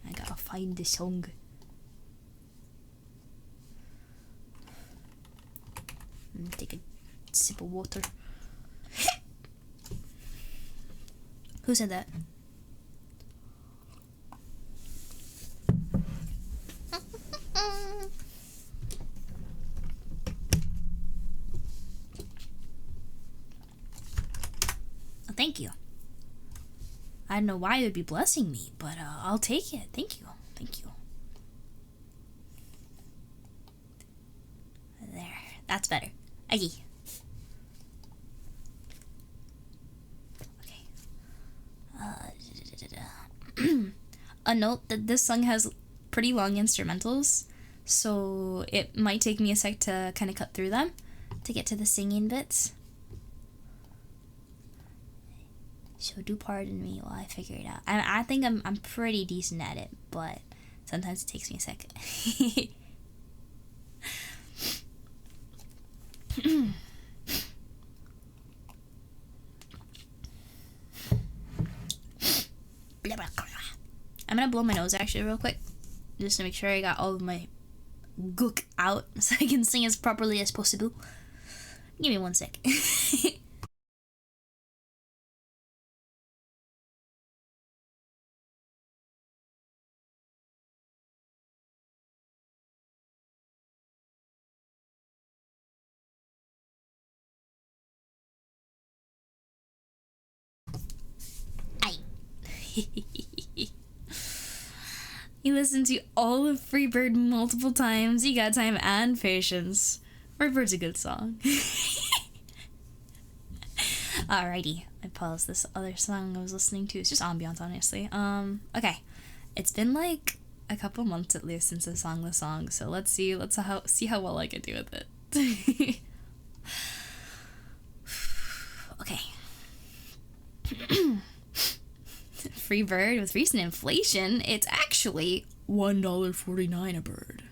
I gotta find the song. Take a sip of water. Who said that? Oh, thank you. I don't know why you'd be blessing me, but I'll take it. Thank you. Thank you. There. That's better. Okay. A note that this song has pretty long instrumentals, so it might take me a sec to kind of cut through them to get to the singing bits. So do pardon me while I figure it out. I think I'm pretty decent at it, but sometimes it takes me a sec. I'm gonna blow my nose actually real quick, just to make sure I got all of my gook out so I can sing as properly as possible. Give me 1 sec. You listened to all of Freebird multiple times. You got time and patience. Freebird's a good song. Alrighty, I paused this other song I was listening to. It's just ambiance, honestly. Okay. It's been like a couple months at least since I sang the song, so let's see how well I can do with it. Okay. Free bird with recent inflation, it's actually $1.49 a bird.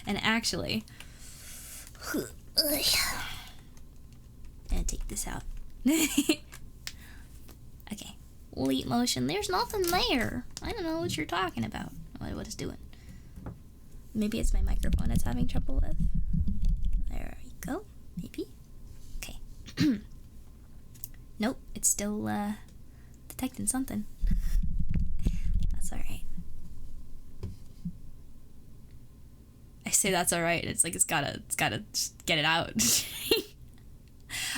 And actually, and take this out. Okay, leap motion. There's nothing there. I don't know what you're talking about. What it's doing. Maybe it's my microphone it's having trouble with. There you go. Maybe. Okay. Nope, it's still detecting something. That's alright. I say that's alright, it's like it's gotta just get it out.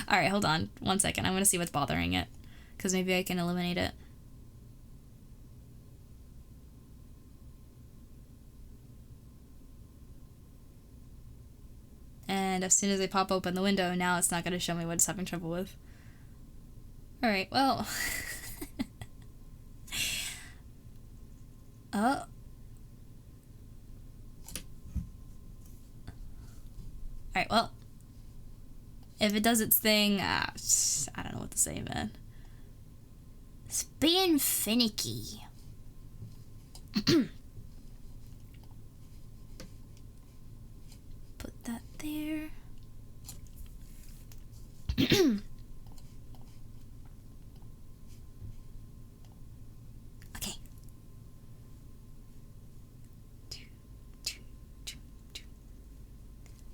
Alright, hold on 1 second. I'm gonna see what's bothering it, because maybe I can eliminate it. And as soon as I pop open the window, now it's not gonna show me what it's having trouble with. Alright, well. Oh. Alright, well. If it does its thing, I don't know what to say, man. It's being finicky. Put that there. Okay.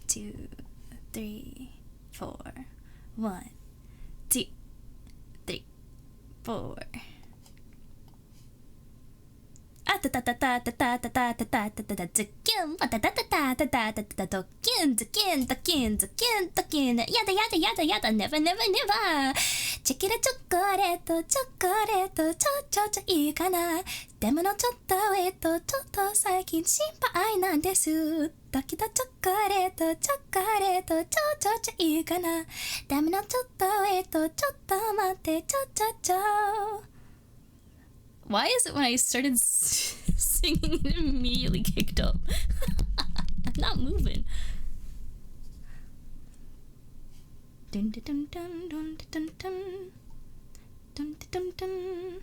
2, 3, 4. 1, 2, 3, 4. Never, never, never. チョコレート、チョコレート、チョコレート、ちょいいかな。でものちょっとちょっと最近心配なんです。だけどチョコレート、チョコレート、ちょいいかな。でものちょっとちょっと待って、ちょ。Why is it when I started singing it immediately kicked up? I'm not moving. Dun dun dun dun dun dun dun dun dun dun.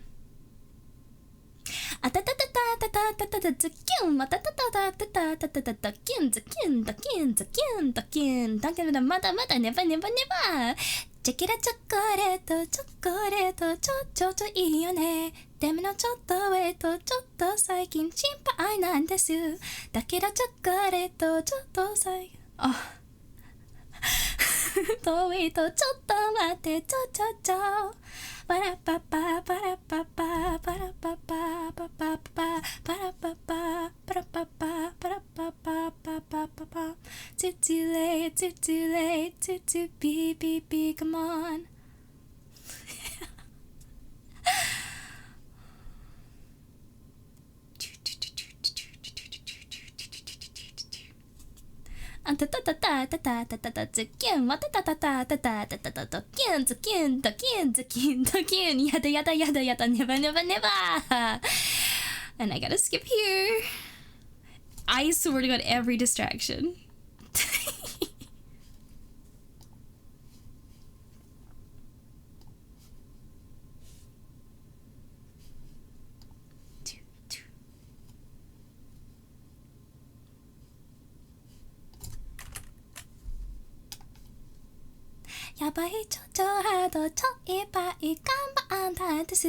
A ta ta ta ta ta ta ta ta ta ta kyun, a ta ta ta ta ta ta ta ta ta ta kyun, kyun, kyun, kyun, kyun. Don't mata never, never, never. チョコレート、チョコレート、ちょいいよね。でものちょっとちょっと最近心配なんです。だけどチョコレート、ちょっと最近。あ。遠いとちょっと待ってちょパラパパパラパパパラパパパパパパラパパパラパパパラパパパパパパ Too late too beep come on. Ta ta ta ta ta ta ta ta ta again. What ta ta ta ta ta ta ta ta ta again. Yada. Never. And I gotta skip here. I swear to God, every distraction. Yeah, ばいちょハードちょいっぱい頑張ったんです。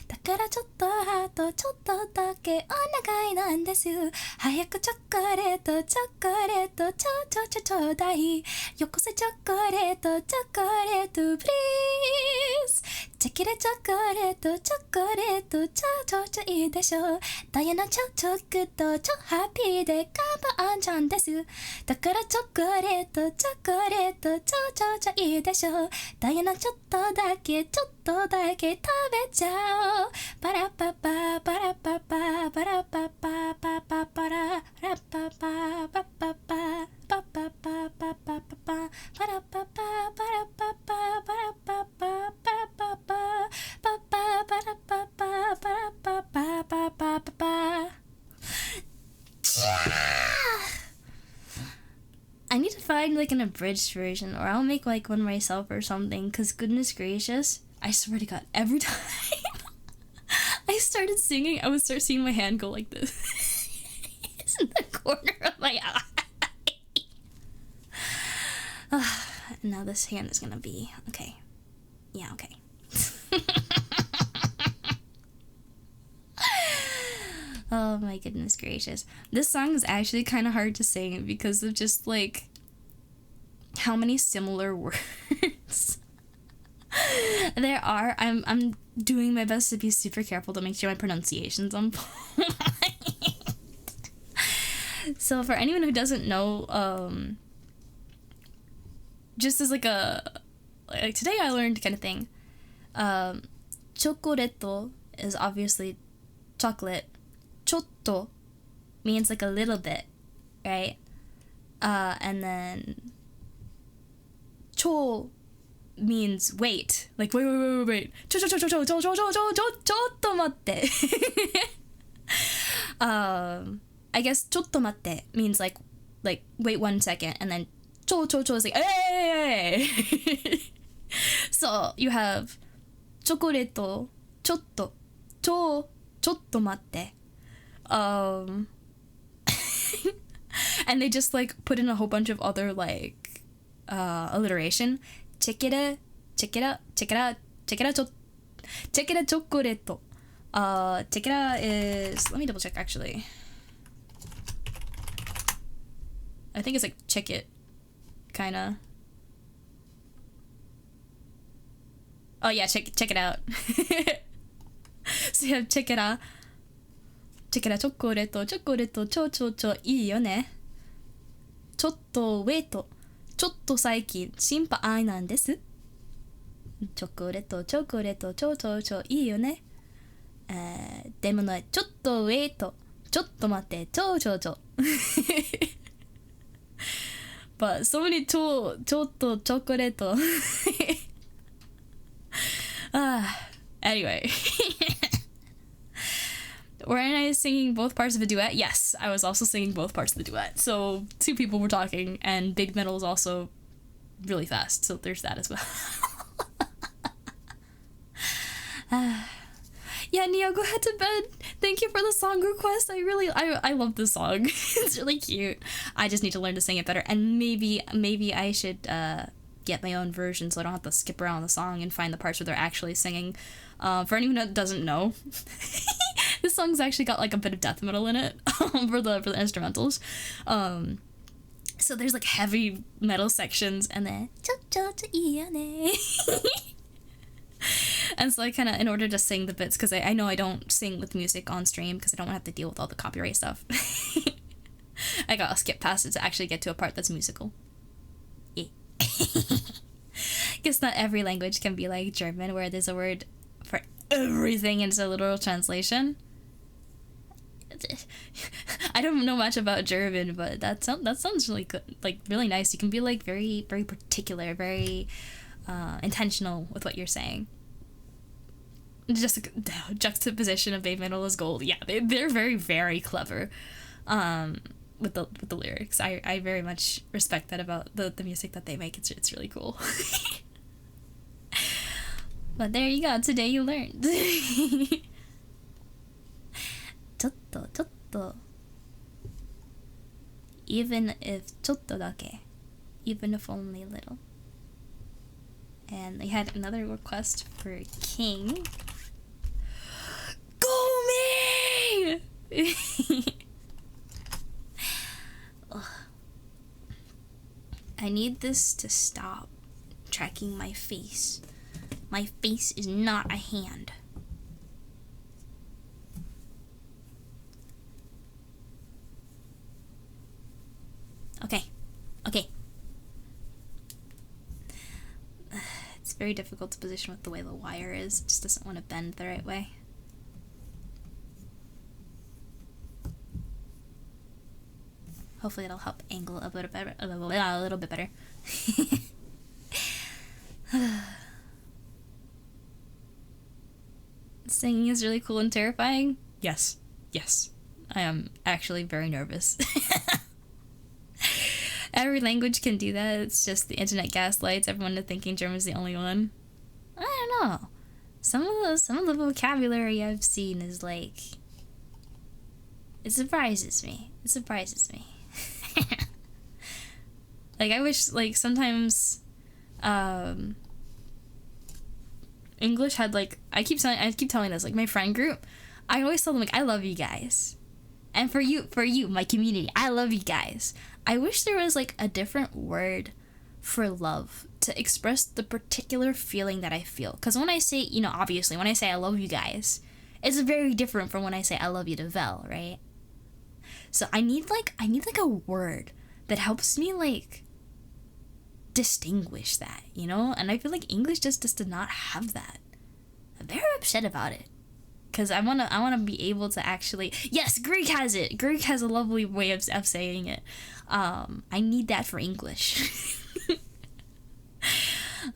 だからちょっとハートちょっとだけお願いなんです。早くチョコレートちょうだい。よこせチョコレートプリーズ。チェキレチョコレートちょいいでしょ。ダイヤのちょくとちょハッピーで頑張んちゃんです。だからチョコレートちょいいでしょ。ダイヤのちょっとだけ食べちゃおう。パラパパパラパパパラパパパパパララパパパパパパパパパパパパパラパパパラパパパラパパパラパパパパパラパパパラパパパパパパ。I need to find like an abridged version, or I'll make like one myself or something, because goodness gracious, I swear to God, every time I started singing, I would start seeing my hand go like this. It's in the corner of my eye. Now this hand is gonna be, okay. Yeah, okay. Oh my goodness gracious. This song is actually kind of hard to sing because of just like how many similar words there are. I'm doing my best to be super careful to make sure my pronunciation's on point. So for anyone who doesn't know, just as like today I learned kind of thing. Chocoreto is obviously chocolate. Chotto means like a little bit, right? And then cho means wait, like wait. Chotto matte. I guess chotto matte means like wait 1 second, and then cho is like hey. So you have chocoreto, chotto, chotto matte. And they just like put in a whole bunch of other like alliteration. Check it out chocolate. Check it out is, let me double check actually. I think it's like check it, kinda. Oh yeah, check it out. So you have check it out. チョコレート超いいよね。ちょっとウェイト、ちょっと最近心配なんです。チョコレート超いいよね。でもね、ちょっとウェイト、ちょっと待って、超。But so many ちょっとチョコレート。Anyway. Were I singing both parts of a duet? Yes, I was also singing both parts of the duet. So 2 people were talking, and BabyMetal is also really fast, so there's that as well. Yeah, Nia, go ahead to bed. Thank you for the song request. I love this song. It's really cute. I just need to learn to sing it better, and maybe I should get my own version so I don't have to skip around the song and find the parts where they're actually singing. For anyone that doesn't know, this song's actually got like a bit of death metal in it for the instrumentals. So there's like heavy metal sections and then and so I kind of, in order to sing the bits, because I know I don't sing with music on stream because I don't want to have to deal with all the copyright stuff. I gotta skip past it to actually get to a part that's musical. Yeah. Guess not every language can be like German, where there's a word for everything and it's a literal translation. I don't know much about German, but that sounds really good, like really nice. You can be like very, very particular, very intentional with what you're saying. Just a juxtaposition of BabyMetal is gold. Yeah, they're very, very clever with the lyrics. I very much respect that about the music that they make. It's really cool. But there you go. Today you learned. ちょっと even if ちょっとだけ even if only a little. And they had another request for King. Go me! I need this to stop tracking my face. My face is not a hand. Okay. Okay. It's very difficult to position with the way the wire is. It just doesn't want to bend the right way. Hopefully it'll help angle a little bit better. Singing is really cool and terrifying. Yes. Yes. I am actually very nervous. Every language can do that. It's just the internet gaslights everyone into thinking German's the only one. I don't know. Some of the vocabulary I've seen is like, it surprises me. It surprises me. Like, I wish, like, sometimes English had, like, I keep telling this, like, my friend group, I always tell them, like, I love you guys. And for you, my community, I love you guys. I wish there was, like, a different word for love to express the particular feeling that I feel. Because when I say, you know, obviously, when I say I love you guys, it's very different from when I say I love you to Vel, right? So I need a word that helps me, like, distinguish that, you know? And I feel like English just does not have that. I'm very upset about it. Because I wanna be able to actually... Yes, Greek has it! Greek has a lovely way of saying it. I need that for English.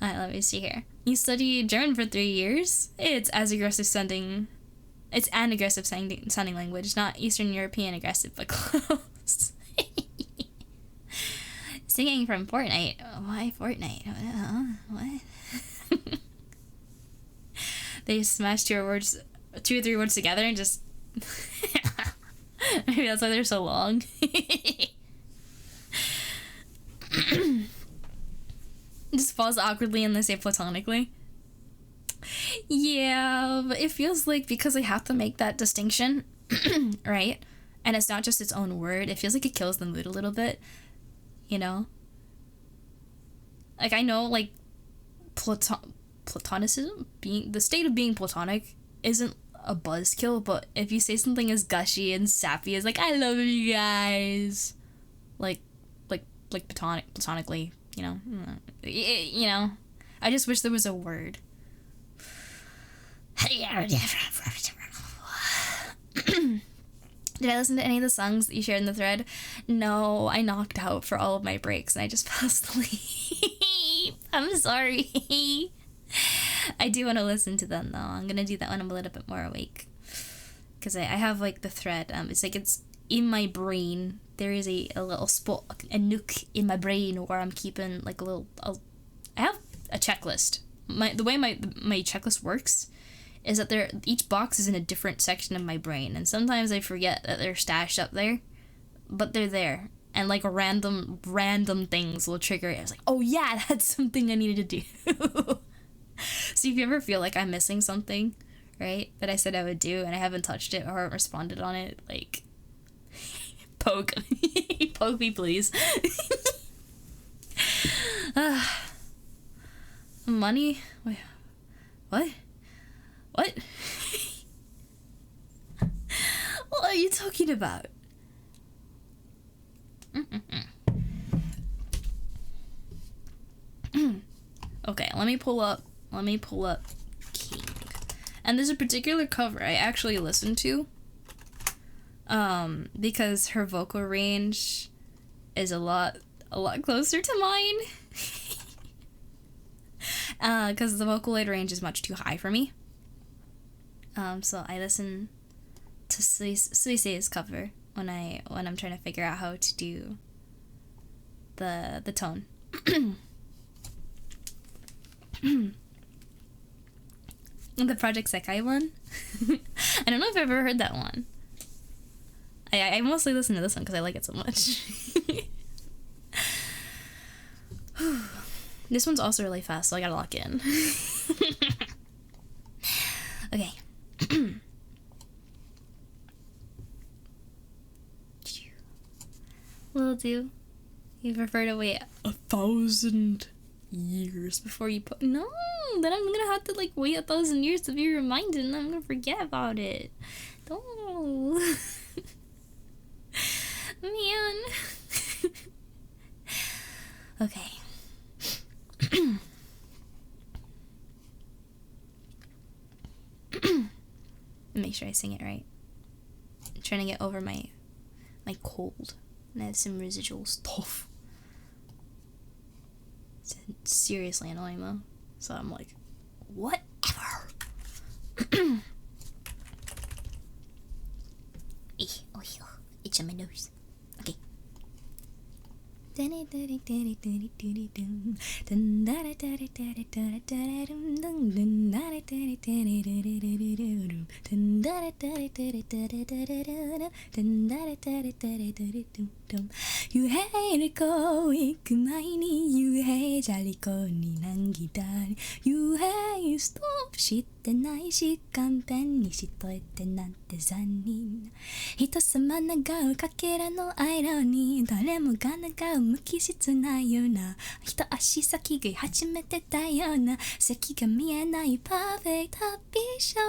Alright, let me see here. You studied German for 3 years? It's as aggressive sounding... It's an aggressive sounding language, not Eastern European aggressive, but close. Singing from Fortnite. Why Fortnite? What? They smash 2 or 3 words together and just... Maybe that's why they're so long. Just pause awkwardly and they say platonically. Yeah, but it feels like because I have to make that distinction, right? And it's not just its own word, it feels like it kills the mood a little bit, you know? Like, I know, like, platonicism, the state of being platonic, isn't a buzzkill, but if you say something as gushy and sappy as, like, I love you guys, like platonically, you know? You know? I just wish there was a word. Did I listen to any of the songs that you shared in the thread? No, I knocked out for all of my breaks and I just fell asleep. I'm sorry. I do want to listen to them though. I'm gonna do that when I'm a little bit more awake. Because I have like the thread. It's like it's in my brain. There is a little spot, a nook in my brain where I'm keeping like I have a checklist. The way my checklist works is that each box is in a different section of my brain, and sometimes I forget that they're stashed up there, but they're there, and like random things will trigger it. I was like, oh yeah, that's something I needed to do. So if you ever feel like I'm missing something, right, that I said I would do and I haven't touched it or responded on it, like, poke me please. Money? Wait, what? What? What are you talking about? Okay, let me pull up King. And there's a particular cover I actually listened to. Because her vocal range is a lot closer to mine. Because the Vocaloid range is much too high for me. So I listen to Suisei's cover when I'm trying to figure out how to do the tone. The Project Sekai one. I don't know if I've ever heard that one. I mostly listen to this one because I like it so much. This one's also really fast, so I gotta lock in. Okay. Will do. You prefer to wait 1,000 years before you put... No, then I'm gonna have to like wait 1,000 years to be reminded and I'm gonna forget about it. Don't. Man. Okay. Make sure I sing it right. I'm trying to get over my cold. And I have some residual stuff. It's seriously annoying though. So I'm like, whatever. Itch on my nose. Okay. 유해를 꼬이고 마이니 유해 잘리거니 난기다리 유해ストップしてないし簡単にしといてなんて残忍人様願うかけらのアイロニー誰もが願う無機質なような一足先食い始めてたような先が見えないパーフェクトビジョン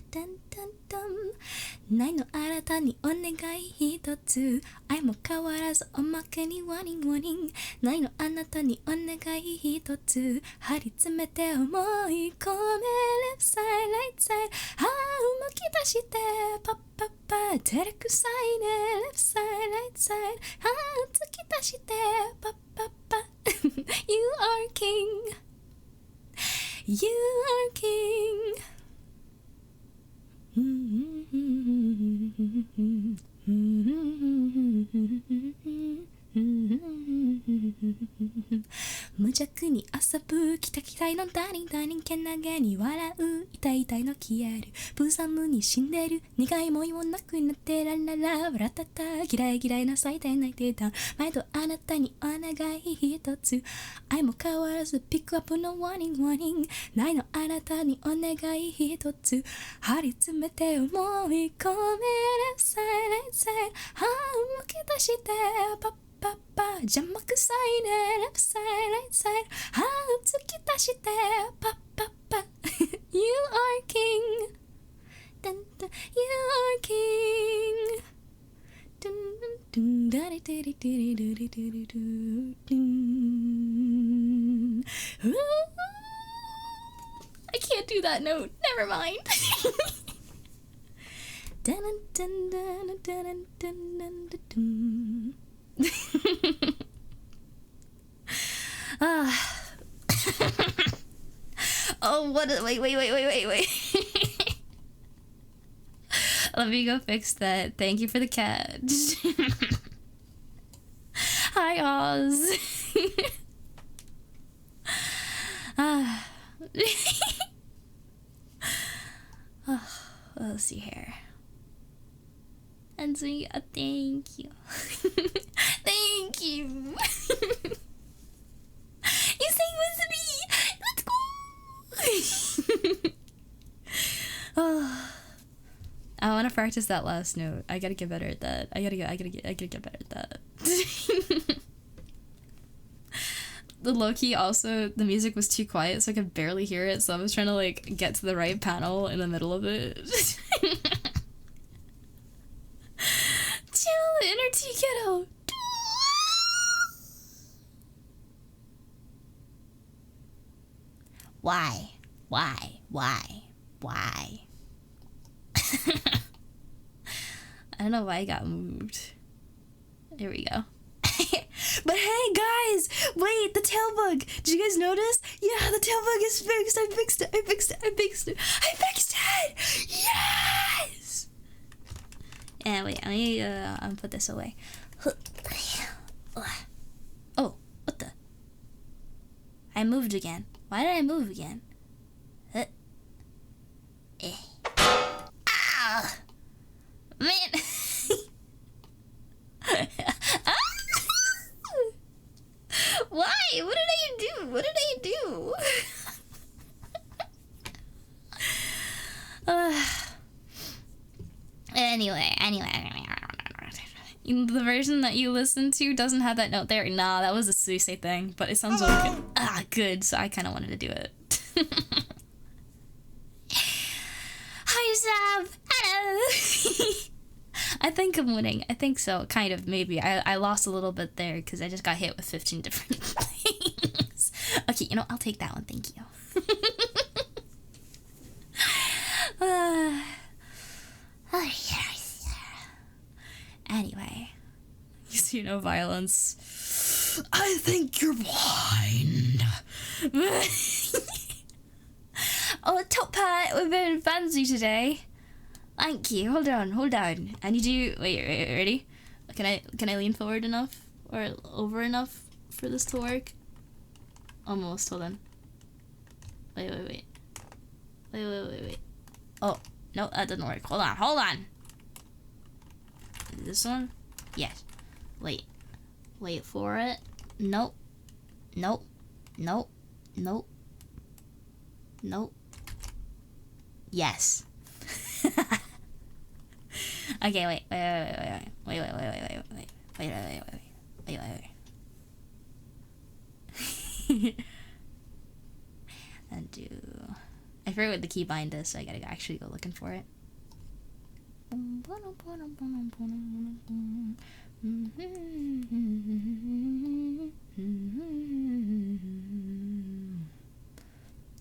タンタンタンないの新たにお願い一つ愛も変わらずおまけにワニンワニンないのあなたにお願い一つ張り詰めて思い込めレフサイライトサイド動き出してパッパッパ照れくさいねレフサイライトサイド突き出してパッパッパYou are king You are king無邪に遊ぶキタキタイのダーリンダーリンけなげに笑う痛い痛いの消えるブザムに死んでる苦い思いもなくなってラララ笑ったった嫌い嫌いな最低泣いてた毎度あなたにお願い一つ愛も変わらずピックアップのワーニングワーニングないのあなたにお願い一つ張り詰めて思い込めレフサイライトサイドむき出してパッパッパ邪魔くさいねレフサイライトサイド突き出してパッパッパ You are king ダンダン You are king ドゥンドゥンダリテリテリドゥリドゥリドゥドゥン I can't do that note. Never mind. Dun dun dun dun dun dun dun. Oh, what? Wait. Let me go fix that. Thank you for the cat. Hi, Oz. Let's see here. And so, thank you. Thank you. You sang with me. Let's go. Oh, I want to practice that last note. I gotta get better at that. I gotta get better at that. The low-key also, the music was too quiet so I could barely hear it, so I was trying to like get to the right panel in the middle of it. Chill, inner T ghetto. Why? I don't know why I got moved. Here we go. But hey guys, wait, the tail bug. Did you guys notice? Yeah, the tail bug is fixed. I fixed it. Yes. And wait, let me put this away. Oh, what the? I moved again. Why did I move again? Ah! Man! Why? What did I Anyway. The version that you listen to doesn't have that note there. Nah, that was a Suisei thing, but it sounds really good. Good, so I kind of wanted to do it. Hi, Sam! Hello! I think I'm winning. I think so, kind of, maybe. I lost a little bit there, because I just got hit with 15 different things. Okay, you know, I'll take that one, thank you. Anyway, you see no violence. I think you're blind. Oh, top hat, we've been fancy today. Thank you. Hold on. I need you. Wait, ready? Can I lean forward enough or over enough for this to work? Almost. Hold on. Wait. Oh, no, that didn't work. Hold on. This one? Yes. Wait for it. Nope. Yes. Okay, wait. Undo. I forget what the keybind is, so I gotta actually go looking for it.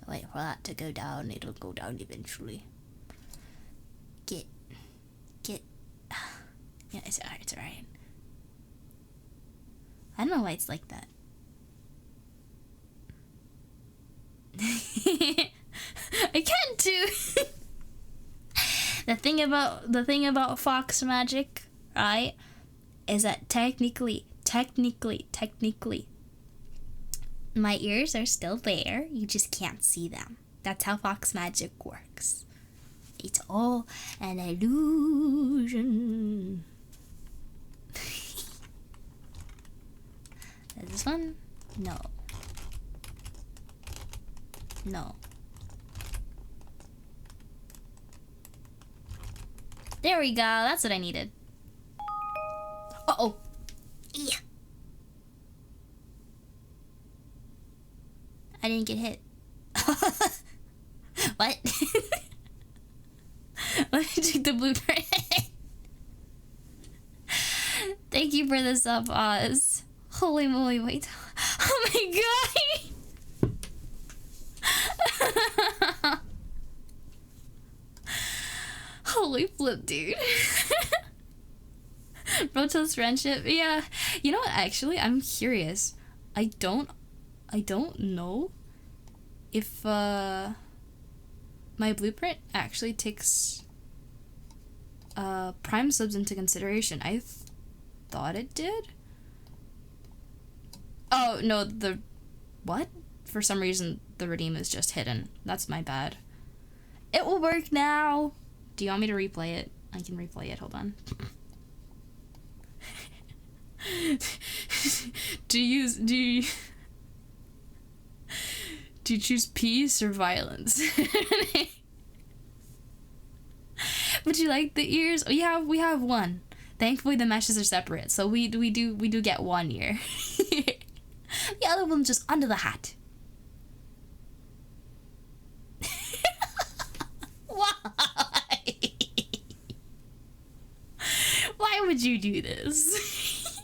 Wait for that to go down. It'll go down eventually. Get. Yeah, it's alright. I don't know why it's like that. I can't do. The thing about fox magic, right, is that technically, my ears are still there. You just can't see them. That's how fox magic works. It's all an illusion. This one? No. There we go. That's what I needed. Uh-oh. Yeah. I didn't get hit. What? Let me check the blueprint. Thank you for the sub, Oz. Holy moly, wait. Oh my god! Holy flip, dude. Protest friendship. Yeah. You know what, actually, I'm curious. I don't know if my blueprint actually takes prime subs into consideration. I thought it did. Oh no, what? For some reason the redeem is just hidden. That's my bad. It will work now. Do you want me to replay it? I can replay it. Hold on. Do you choose peace or violence? Would you like the ears? We have one. Thankfully the meshes are separate, so we do get one ear. The other one's just under the hat. Why? Why would you do this?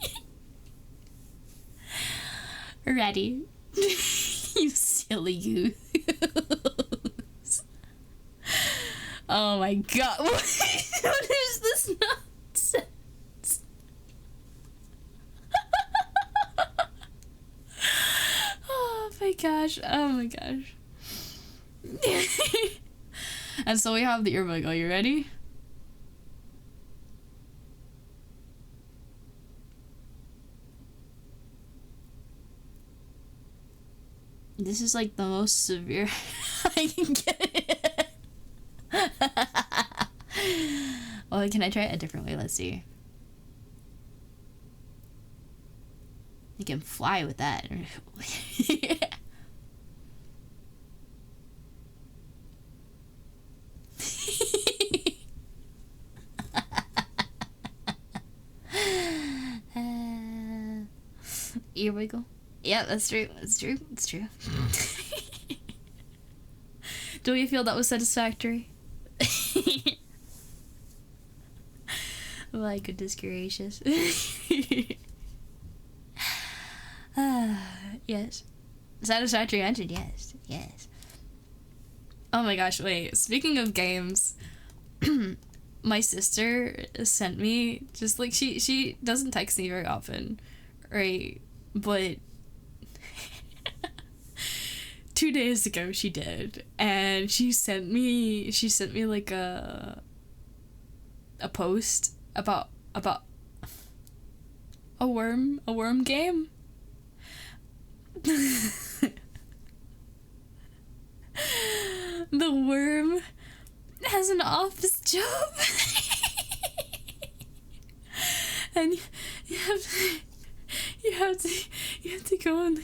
Ready? You silly goose. Oh my god. What is this nonsense? Oh my gosh. Oh my gosh. And so we have the earbud. Are you ready? This is like the most severe I can get it. Well, can I try it a different way? Let's see. You can fly with that. earwiggle. Yeah, that's true. That's true. It's true. Do you feel that was satisfactory? My goodness gracious. Yes. Satisfactory answer, yes. Yes. Oh my gosh, wait. Speaking of games, my sister sent me, just like, she doesn't text me very often, right? But 2 days ago she did, and she sent me like a post about a worm game. The worm has an office job. And you have to go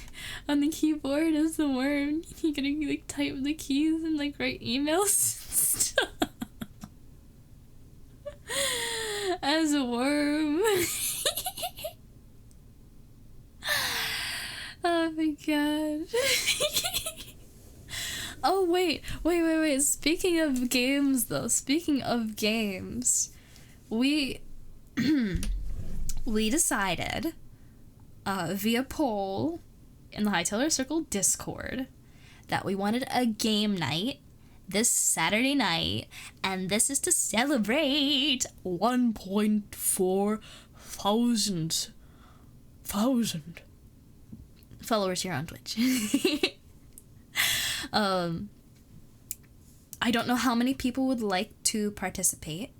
on the keyboard as the worm. You gotta like type the keys and like write emails and stuff. As a worm. Oh my god. Oh wait. Speaking of games though, we we decided via poll in the Hightailor Circle Discord that we wanted a game night this Saturday night, and this is to celebrate 1.4 thousand followers here on Twitch. I don't know how many people would like to participate,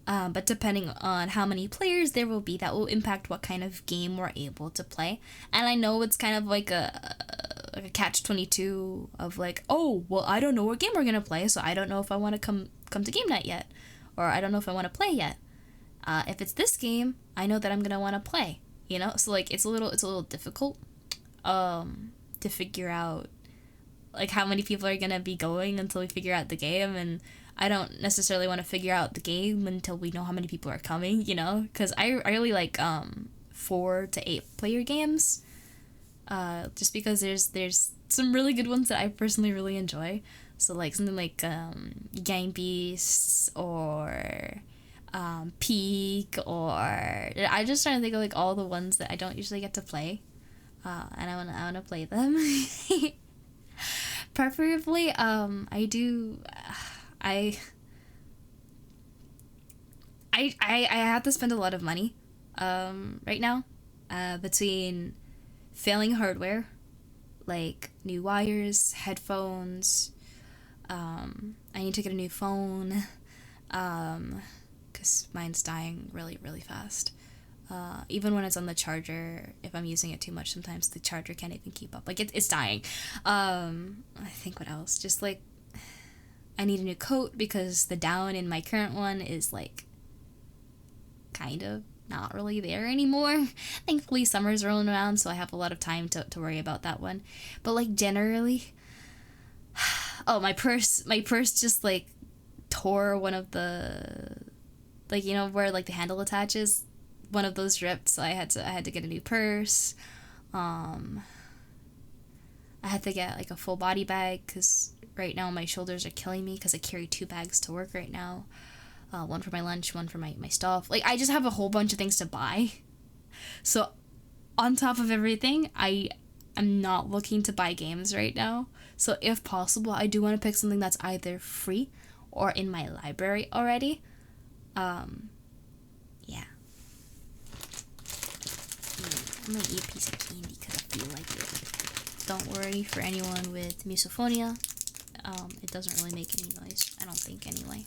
but depending on how many players there will be, that will impact what kind of game we're able to play. And I know it's kind of like a catch-22 of like, oh, well, I don't know what game we're gonna play, so I don't know if I want to come to game night yet, or I don't know if I want to play yet. If it's this game, I know that I'm gonna want to play, you know. So like it's a little difficult to figure out like how many people are gonna be going until we figure out the game, and I don't necessarily want to figure out the game until we know how many people are coming, you know, because I really like 4 to 8 player games, just because there's some really good ones that I personally really enjoy. So like something like Gang Beasts or Peak, or I just trying to think of like all the ones that I don't usually get to play, and I wanna play them. Preferably, I have to spend a lot of money right now between failing hardware, like new wires, headphones. I need to get a new phone because mine's dying really, really fast. Even when it's on the charger, if I'm using it too much, sometimes the charger can't even keep up. Like, it's dying. I think what else? Just, like, I need a new coat because the down in my current one is, like, kind of not really there anymore. Thankfully, summer's rolling around, so I have a lot of time to worry about that one. But, like, generally... Oh, my purse just, like, tore one of the... Like, you know, where, like, the handle attaches... One of those ripped, so I had to get a new purse. I had to get like a full body bag because right now my shoulders are killing me because I carry 2 bags to work right now. One for my lunch, one for my stuff. Like, I just have a whole bunch of things to buy. So on top of everything, I am not looking to buy games right now. So if possible, I do want to pick something that's either free or in my library already. Yeah. I'm gonna eat a piece of candy because I feel like it. Don't worry for anyone with misophonia. It doesn't really make any noise. I don't think, anyway.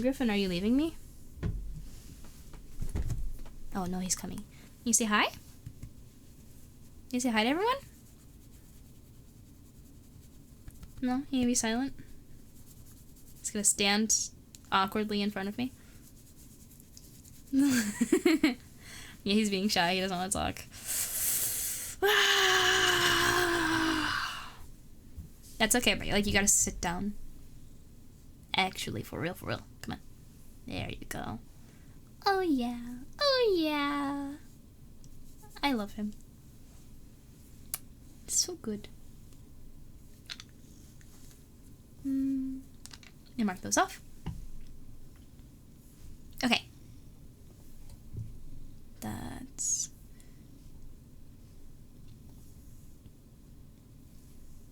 Griffin, are you leaving me? Oh, no, he's coming. Can you say hi? Can you say hi to everyone? No? You gonna be silent? He's gonna stand awkwardly in front of me. Yeah, he's being shy. He doesn't want to talk. That's okay, but like, you gotta sit down. Actually, for real. Come on. There you go. Oh yeah. Oh yeah. I love him. So good. You mark those off. Okay. That's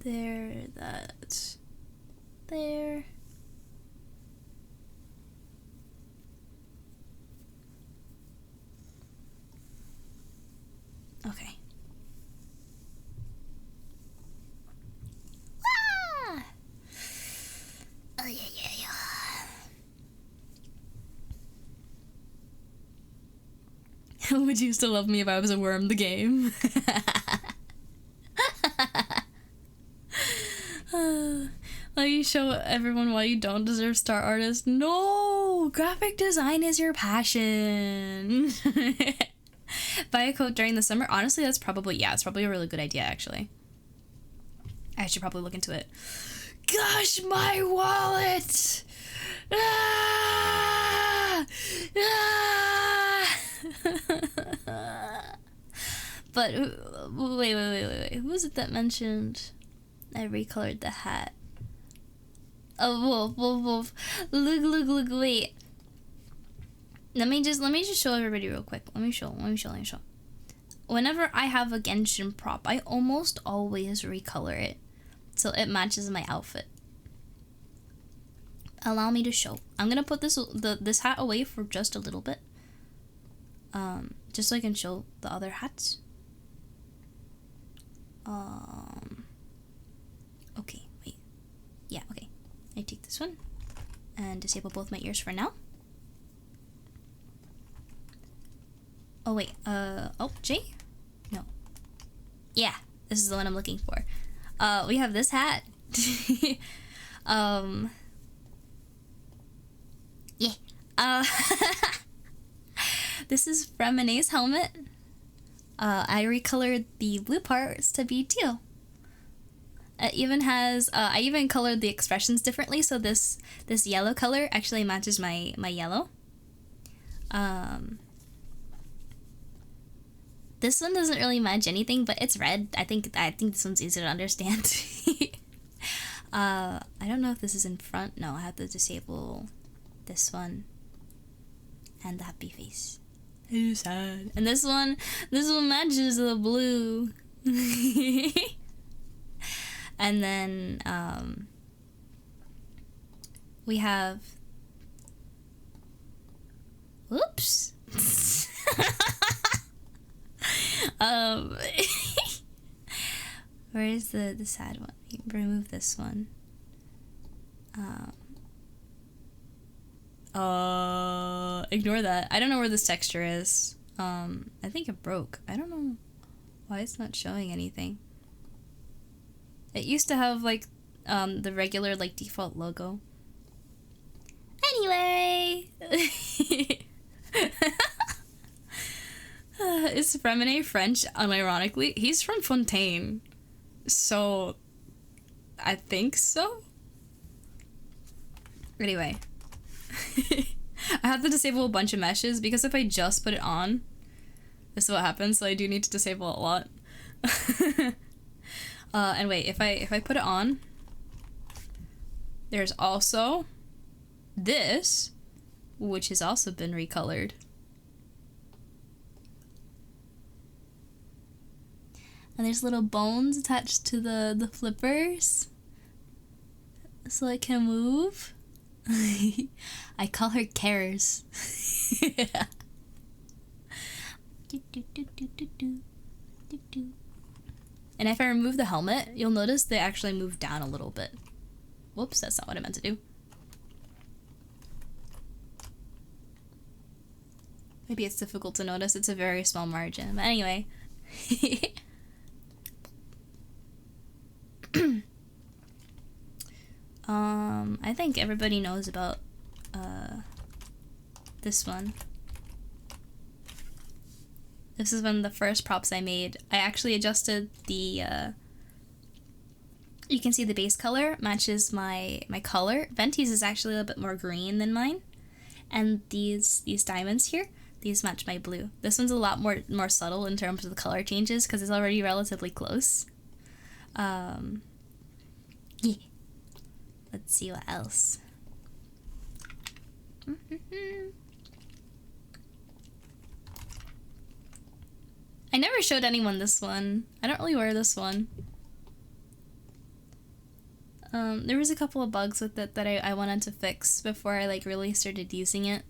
there. That's there. Okay. Ah! Oh yeah, yeah, yeah. Would you still love me if I was a worm? The game. Let you show everyone why you don't deserve star artist. No, graphic design is your passion. Buy a coat during the summer. Honestly, that's probably, yeah, it's probably a really good idea, actually. I should probably look into it. Gosh, my wallet! Ah! Ah! But, wait. Who was it that mentioned I recolored the hat? Oh, wolf. Look, wait. Let me just show everybody real quick. Let me show. Whenever I have a Genshin prop, I almost always recolor it so it matches my outfit. Allow me to show. I'm gonna put this hat away for just a little bit. Just so I can show the other hats. Okay, wait. Yeah, okay. I take this one and disable both my ears for now. Oh wait, oh, J? No. Yeah, this is the one I'm looking for. We have this hat. Yeah. This is from Renee's helmet. I recolored the blue parts to be teal. It even has, I even colored the expressions differently, so this yellow color actually matches my yellow. This one doesn't really match anything, but it's red. I think this one's easier to understand. I don't know if this is in front. No, I have to disable this one and the happy face. It's sad. And this one matches the blue. And then we have, oops. Where is the sad one? Remove this one. Ignore that. I don't know where this texture is. I think it broke. I don't know why it's not showing anything. It used to have like the regular like default logo. Anyway. Is Remine French? Unironically, he's from Fontaine, so I think so. Anyway, I have to disable a bunch of meshes because if I just put it on, this is what happens. So I do need to disable a lot. And wait, if I put it on, there's also this, which has also been recolored. And there's little bones attached to the flippers, so it can move. I call her Cares. And if I remove the helmet, you'll notice they actually move down a little bit. Whoops, that's not what I meant to do. Maybe it's difficult to notice, it's a very small margin. But anyway. I think everybody knows about this one. This is one of the first props I made. I actually adjusted the you can see the base color matches my color. Venti's is actually a little bit more green than mine. And these diamonds here, these match my blue. This one's a lot more subtle in terms of the color changes because it's already relatively close. Yeah. Let's see what else. I never showed anyone this one. I don't really wear this one. There was a couple of bugs with it that I wanted to fix before I like really started using it.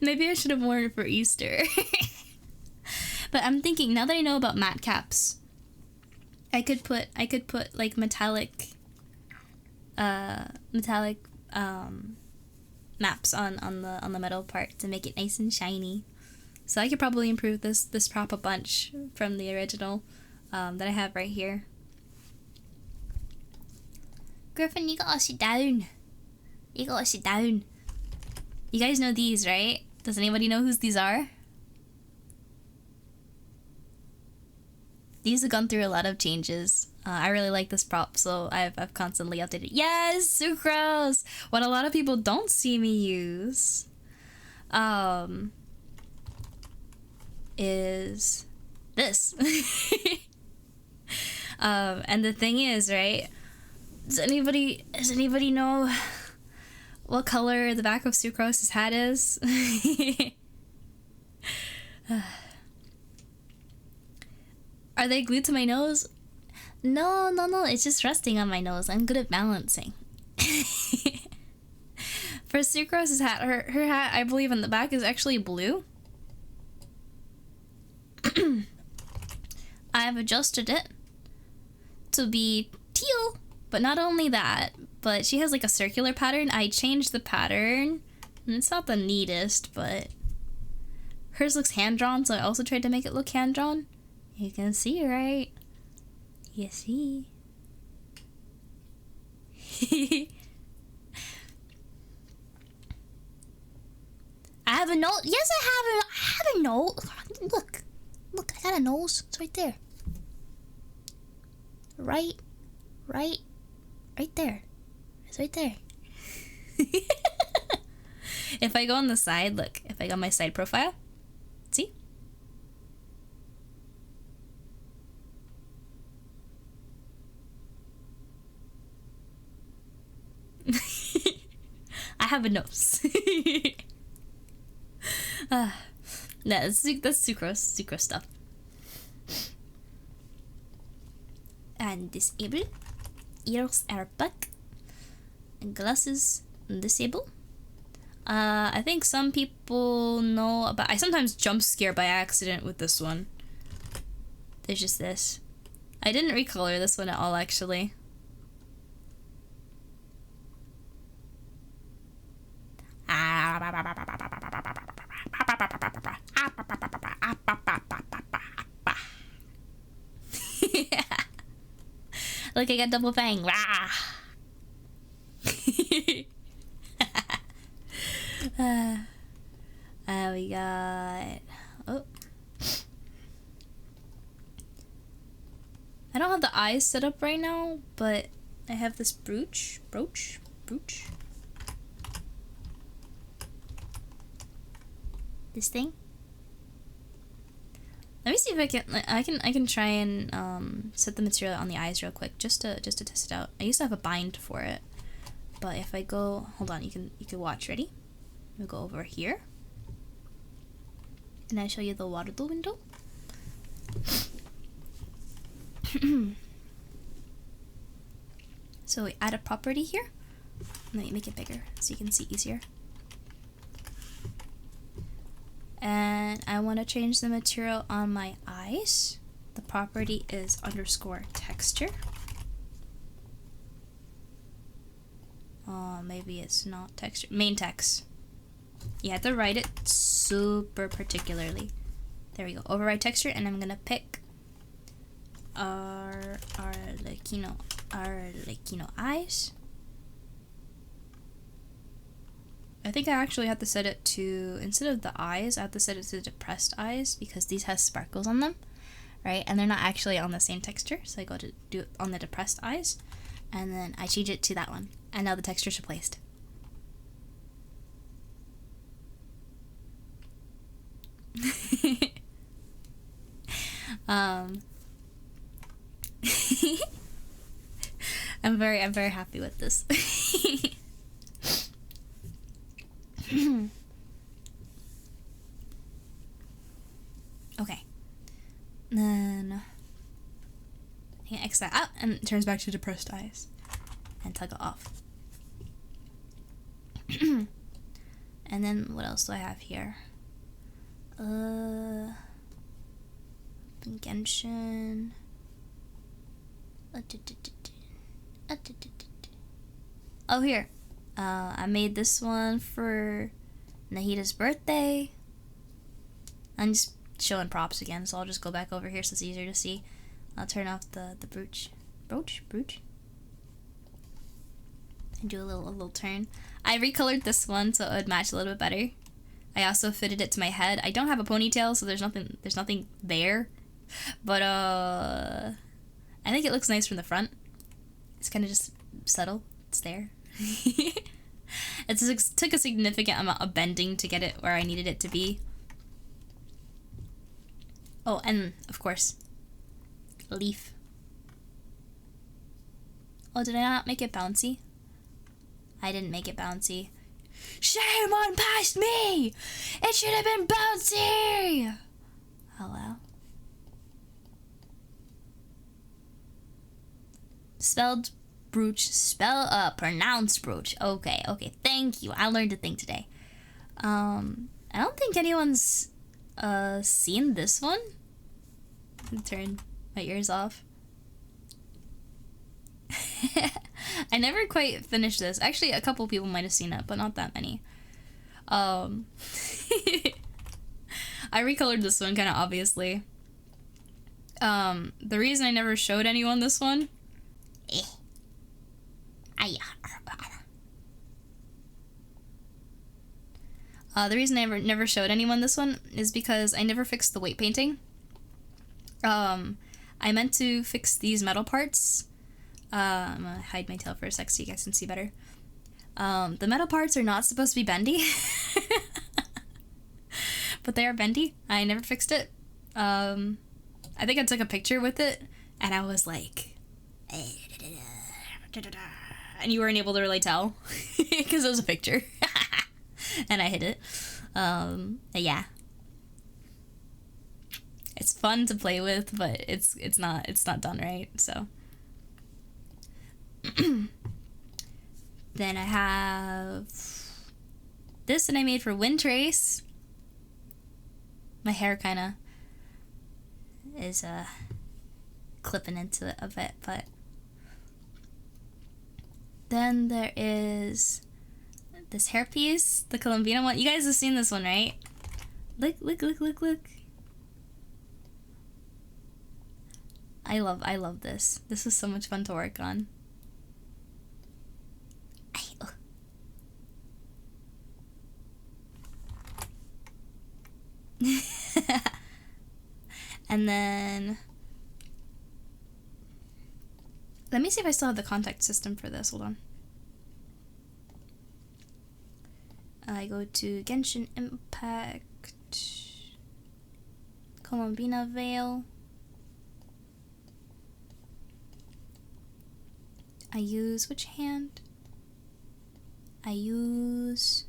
Maybe I should have worn it for Easter. But I'm thinking, now that I know about matte caps, I could put like metallic maps on the metal part to make it nice and shiny. So I could probably improve this prop a bunch from the original that I have right here. Griffin, you gotta sit down. You gotta sit down. You guys know these, right? Does anybody know whose these are? These have gone through a lot of changes. I really like this prop, so I've constantly updated. Yes, sucrose! What a lot of people don't see me use is this. And the thing is, right? Does anybody know what color the back of Sucrose's hat is? Are they glued to my nose? No, it's just resting on my nose. I'm good at balancing. For Sucrose's hat, her hat, I believe in the back is actually blue. I've adjusted it to be teal, but not only that, but she has like a circular pattern. I changed the pattern, and it's not the neatest, but hers looks hand-drawn, so I also tried to make it look hand-drawn. You can see, right? You see? I have a nose. Yes, I have a nose. Look, I got a nose. It's right there. Right there. It's right there. If I go on the side, look. If I go on my side profile, see? I have a nose. That's sucrose stuff. And disable. Ears are back. And glasses disable. I think some people know about. I sometimes jump scare by accident with this one. There's just this. I didn't recolor this one at all, actually. Look, I got double fang. We got. Oh. I don't have the eyes set up right now, but I have this brooch. This thing. Let me see if I can try and set the material on the eyes real quick just to test it out. I used to have a bind for it, but if I go, hold on, you can watch. Ready? We'll go over here, and I show you the Warudo window. So we add a property here. Let me make it bigger so you can see easier. And I want to change the material on my eyes. The property is _texture. Maybe it's not texture. Main text. You have to write it super particularly. There we go. Override texture, and I'm gonna pick Arlecchino eyes. I think I actually have to set it to, instead of the eyes, I have to set it to depressed eyes because these has sparkles on them, right? And they're not actually on the same texture, so I go to do it on the depressed eyes. and then I change it to that one, and now the texture's replaced. I'm very happy with this. Okay. Then I can X that out, and it turns back to depressed eyes. And tug it off. And then what else do I have here? Genshin. Oh, here. I made this one for Nahida's birthday. I'm just showing props again, so I'll just go back over here so it's easier to see. I'll turn off the brooch, and do a little turn. I recolored this one so it would match a little bit better. I also fitted it to my head. I don't have a ponytail, so there's nothing there, but I think it looks nice from the front. It's kind of just subtle. It's there. It took a significant amount of bending to get it where I needed it to be. Oh, and of course, leaf. Oh, did I not make it bouncy? I didn't make it bouncy. Shame on past me! It should have been bouncy! Oh well. Spelled brooch, pronounced brooch. Okay, thank you. I learned a thing today. I don't think anyone's seen this one. Turn my ears off. I never quite finished this. Actually, a couple people might have seen it, but not that many. I recolored this one kind of obviously. The reason I never showed anyone this one. The reason I never showed anyone this one is because I never fixed the weight painting. I meant to fix these metal parts. I'm gonna hide my tail for a sec so you guys can see better. The metal parts are not supposed to be bendy. But they are bendy. I never fixed it. I think I took a picture with it, and I was like... And you weren't able to really tell, because it was a picture. And I hid it. Yeah. It's fun to play with, but it's not done right, so... Then I have this that I made for Wind Trace. My hair kind of is clipping into it a bit, but then there is this hairpiece, the Colombina one. You guys have seen this one, right? Look. I love this. This is so much fun to work on. And then let me see if I still have the contact system for this. Hold on. I go to Genshin Impact, Colombina Veil. I use which hand? I use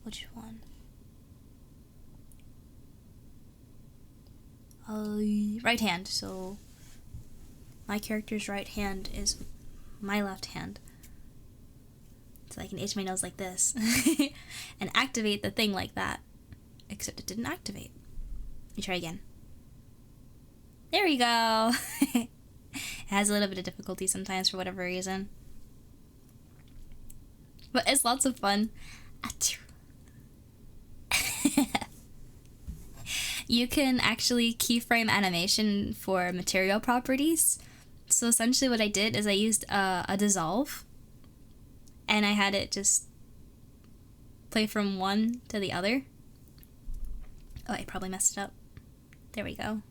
which one? Right hand. So my character's right hand is my left hand. So I can itch my nose like this and activate the thing like that. Except it didn't activate. Let me try again. There we go. It has a little bit of difficulty sometimes for whatever reason. But it's lots of fun. You can actually keyframe animation for material properties. So essentially what I did is I used a dissolve, and I had it just play from one to the other. Oh, I probably messed it up. There we go.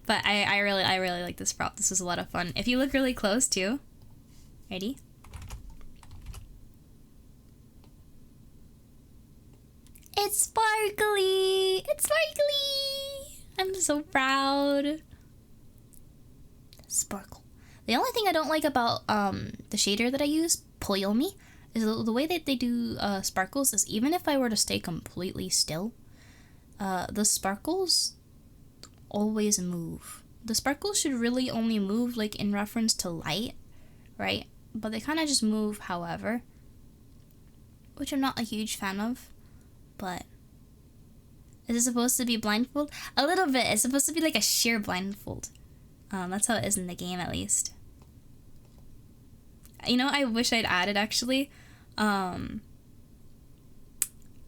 But I really like this prop. This was a lot of fun. If you look really close too. Ready? It's sparkly! It's sparkly! I'm so proud. Sparkle. The only thing I don't like about the shader that I use, Poyomi, is the way that they do sparkles is even if I were to stay completely still, the sparkles always move. The sparkles should really only move like in reference to light, right? But they kind of just move however, which I'm not a huge fan of. But is it supposed to be blindfold? A little bit. It's supposed to be like a sheer blindfold. That's how it is in the game, at least. You know, I wish I'd added actually. I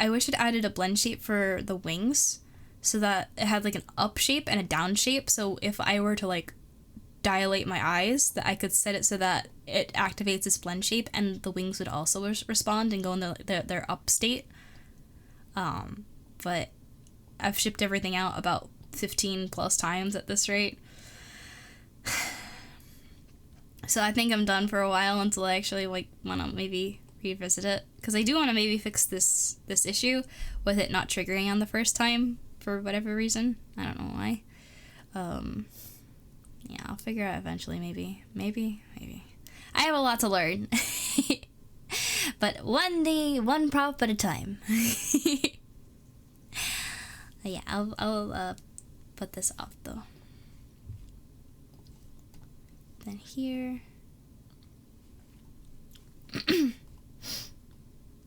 wish I'd added a blend shape for the wings, so that it had like an up shape and a down shape. So if I were to like dilate my eyes, that I could set it so that it activates this blend shape, and the wings would also respond and go in their up state. But I've shipped everything out about 15 plus times at this rate. So I think I'm done for a while until I actually like want to maybe revisit it, because I do want to maybe fix this issue with it not triggering on the first time for whatever reason. I don't know why. Yeah, I'll figure out eventually. Maybe I have a lot to learn. But one day, one prop at a time. Yeah, I'll put this off though. Then here.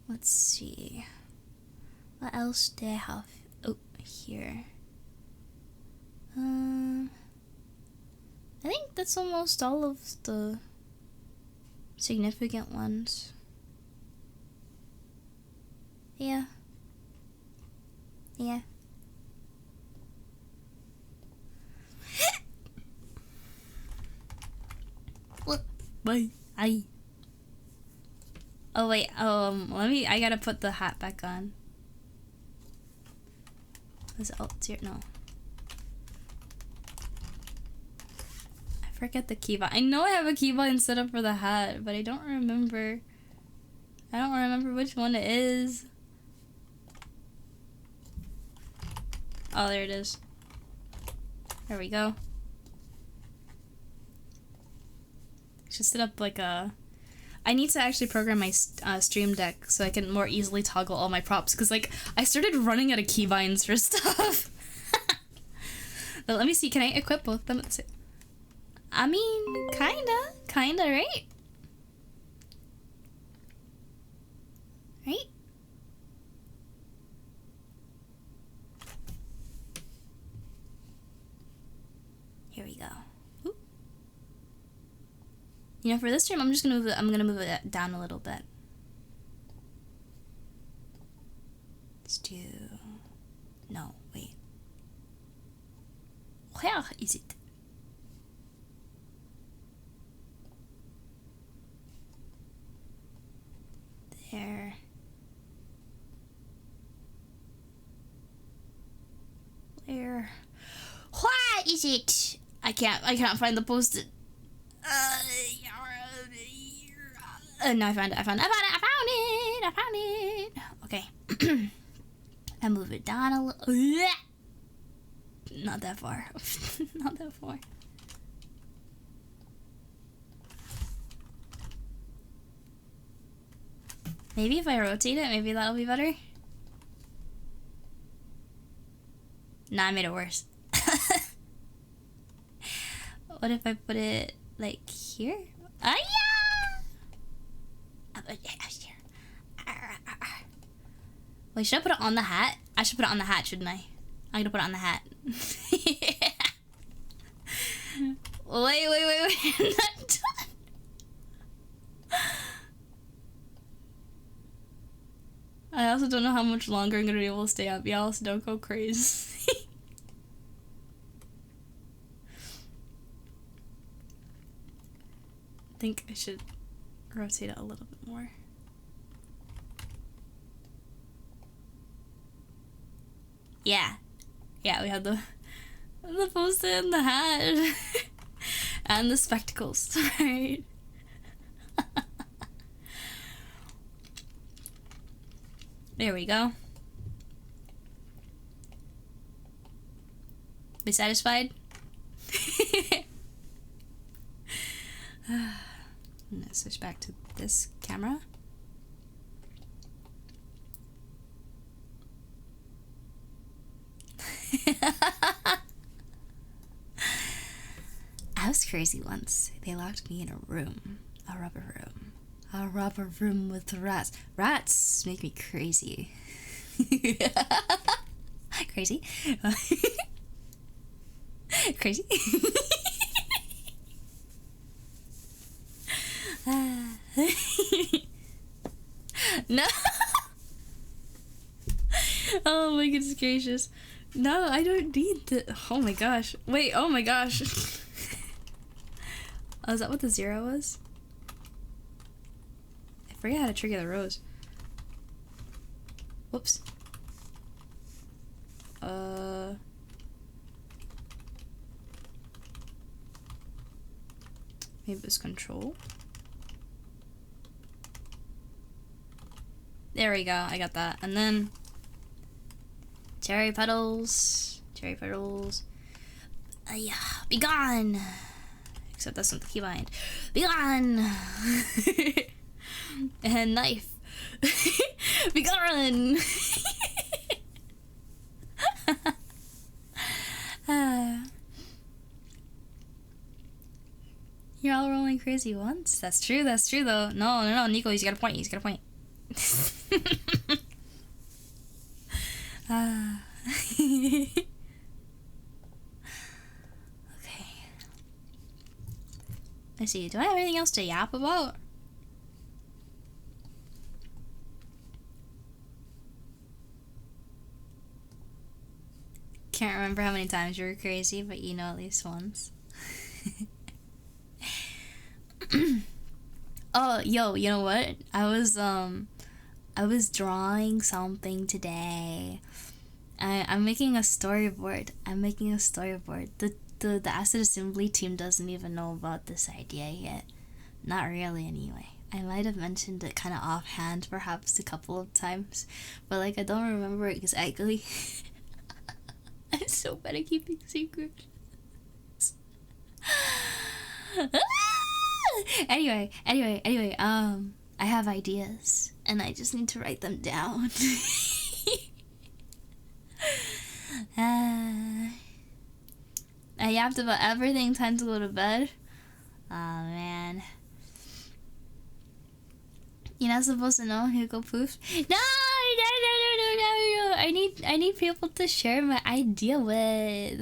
Let's see. What else do I have? Oh, here. I think that's almost all of the significant ones. Yeah. What? Bye. Aye. Oh wait, I gotta put the hat back on. Was it alt 0? No. I forget the keybind. I know I have a keybind set up for the hat, but I don't remember. I don't remember which one it is. Oh, there it is. There we go. I should set up like a... I need to actually program my stream deck so I can more easily toggle all my props, because like I started running out of keybinds for stuff. But let me see, can I equip both of them? I mean, kinda, right? Right? Here we go. Ooh. You know, for this stream, I'm just gonna move it. I'm gonna move it down a little bit. Let's do. No, wait. Where is it? There. Where? Where is it? I can't find the post-it. No, I found it. Okay. I move it down a little. Not that far. Not that far. Maybe if I rotate it, maybe that'll be better. Nah, I made it worse. What if I put it like here? Ah, yeah! Wait, should I put it on the hat? I should put it on the hat, shouldn't I? I'm gonna put it on the hat. Wait. I'm not done. I also don't know how much longer I'm gonna be able to stay up, y'all, so don't go crazy. I think I should rotate it a little bit more. Yeah. Yeah, we have the poster and the hat. And the spectacles, right? There we go. Be satisfied? I'm gonna switch back to this camera. I was crazy once. They locked me in a room. A rubber room. A rubber room with rats. Rats make me crazy. Crazy? Crazy? No! Oh my goodness gracious. No, I don't need the. Oh my gosh. Wait, oh my gosh. Oh, is that what the 0 was? I forget how to trigger the rose. Whoops. Maybe it's control. There we go, I got that. And then cherry petals. Cherry petals. Yeah, be gone! Except that's not the keybind. Be gone! And knife. Be gone! You're all rolling crazy once. That's true though. No, Nico, he's got a point. Okay. Let's see, do I have anything else to yap about? Can't remember how many times you were crazy, but you know at least once. Oh, yo, you know what? I was drawing something today. I'm making a storyboard. The Acid Assembly team doesn't even know about this idea yet. Not really, anyway. I might have mentioned it kind of offhand, perhaps a couple of times, but like I don't remember exactly. I'm so bad at keeping secrets. Anyway, I have ideas, and I just need to write them down. I yapped about everything, time to go to bed. Oh man. You're not supposed to know Hugo Poof. No! I need people to share my idea with.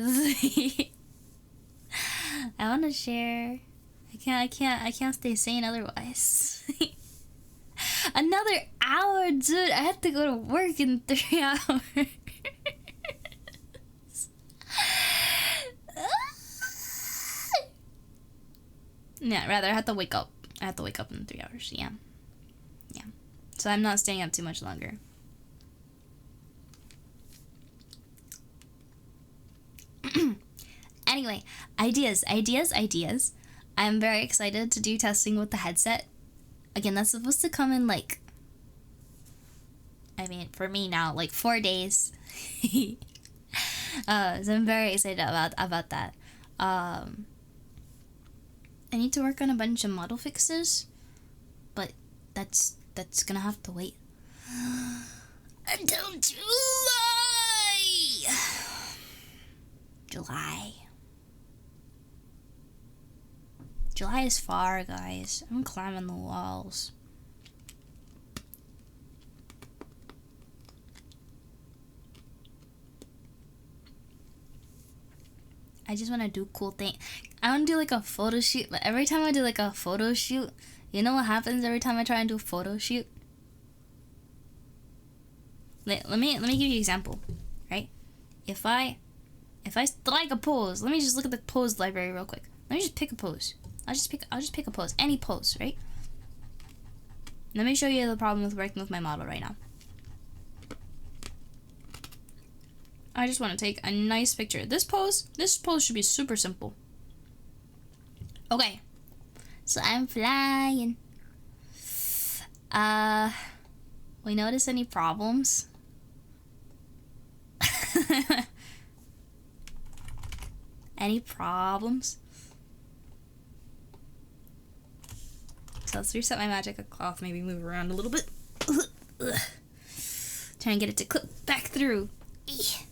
I wanna share. I can't stay sane otherwise. Another hour, dude. I have to go to work in 3 hours. Yeah, rather I have to wake up. I have to wake up in 3 hours. Yeah. So I'm not staying up too much longer. Anyway, ideas. I'm very excited to do testing with the headset. Again, that's supposed to come in like, I mean, for me now, like 4 days. So I'm very excited about that. I need to work on a bunch of model fixes, but that's gonna have to wait until July is far, guys. I'm climbing the walls. I just want to do cool things. I want to do like a photo shoot, but every time I do like a photo shoot, you know what happens every time I try and do a photo shoot? Let me give you an example, right? If I strike a pose, let me just look at the pose library real quick. Let me just pick a pose. I'll just pick a pose, any pose, right? Let me show you the problem with working with my model right now. I just want to take a nice picture. This pose should be super simple. Okay. So I'm flying. We notice any problems? Any problems? So let's reset my magic cloth, maybe move around a little bit. Try and get it to clip back through. It's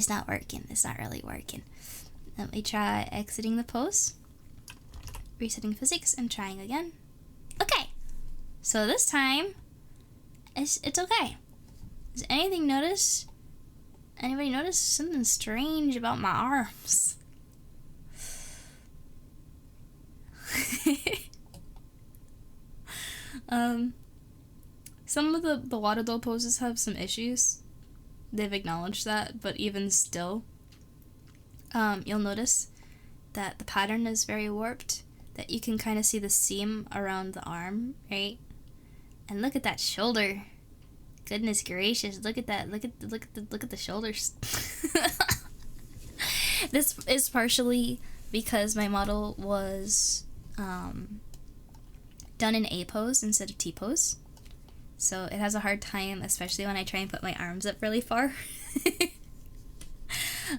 not working. It's not really working. Let me try exiting the pose, resetting physics, and trying again. Okay. So this time, it's okay. Does anybody notice something strange about my arms? Some of the Warudo poses have some issues. They've acknowledged that, but even still, you'll notice that the pattern is very warped, that you can kind of see the seam around the arm, right? And look at that shoulder. Goodness gracious, look at that. Look at the shoulders. This is partially because my model was done in A pose instead of T pose. So it has a hard time, especially when I try and put my arms up really far.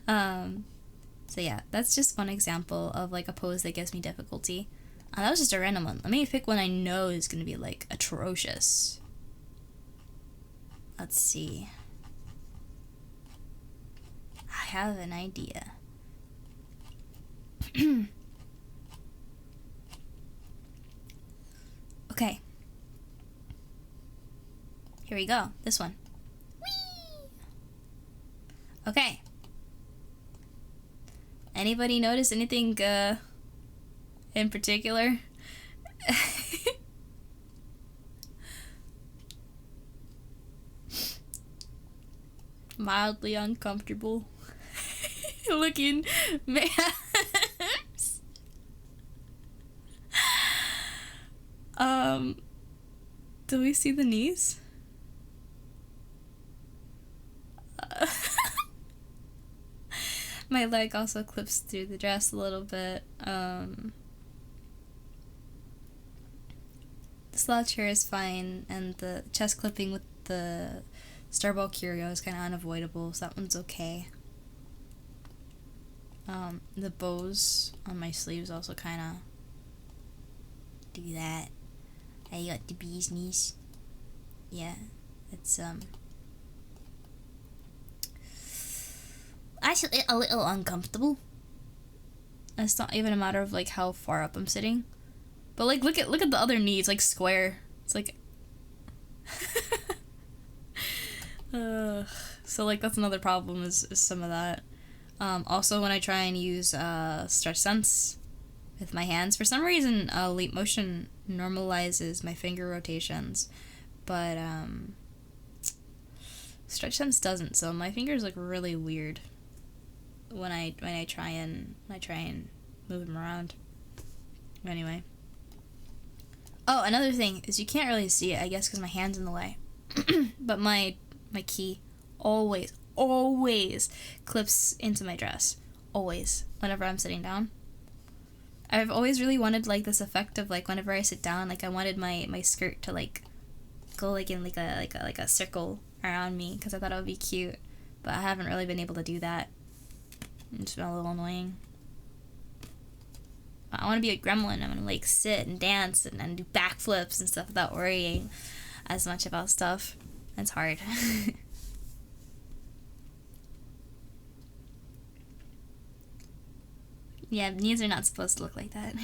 So yeah, that's just one example of like a pose that gives me difficulty. That was just a random one. Let me pick one I know is gonna be like atrocious. Let's see. I have an idea. Okay. Here we go. This one. Whee! Okay. Anybody notice anything in particular? Mildly uncomfortable looking man. Do we see the knees? My leg also clips through the dress a little bit. The slouch here is fine, and the chest clipping with the Starball Curio is kind of unavoidable, so that one's okay. The bows on my sleeves also kind of do that. I got the bee's knees. Yeah, it's actually a little uncomfortable. It's not even a matter of like how far up I'm sitting, but like look at the other knee. It's like square. It's like so like that's another problem is some of that. Also when I try and use stretch sense with my hands, for some reason leap motion normalizes my finger rotations, but stretch sense doesn't, so my fingers look really weird when I try and move them around. Anyway. Oh, another thing is you can't really see it, I guess, because my hand's in the way. But my key always clips into my dress. Always. Whenever I'm sitting down. I've always really wanted like this effect of like whenever I sit down, like I wanted my skirt to like go like in like a circle around me, because I thought it would be cute. But I haven't really been able to do that. It's been a little annoying. I want to be a gremlin. I'm gonna like sit and dance and do backflips and stuff without worrying as much about stuff. It's hard. Yeah, knees are not supposed to look like that.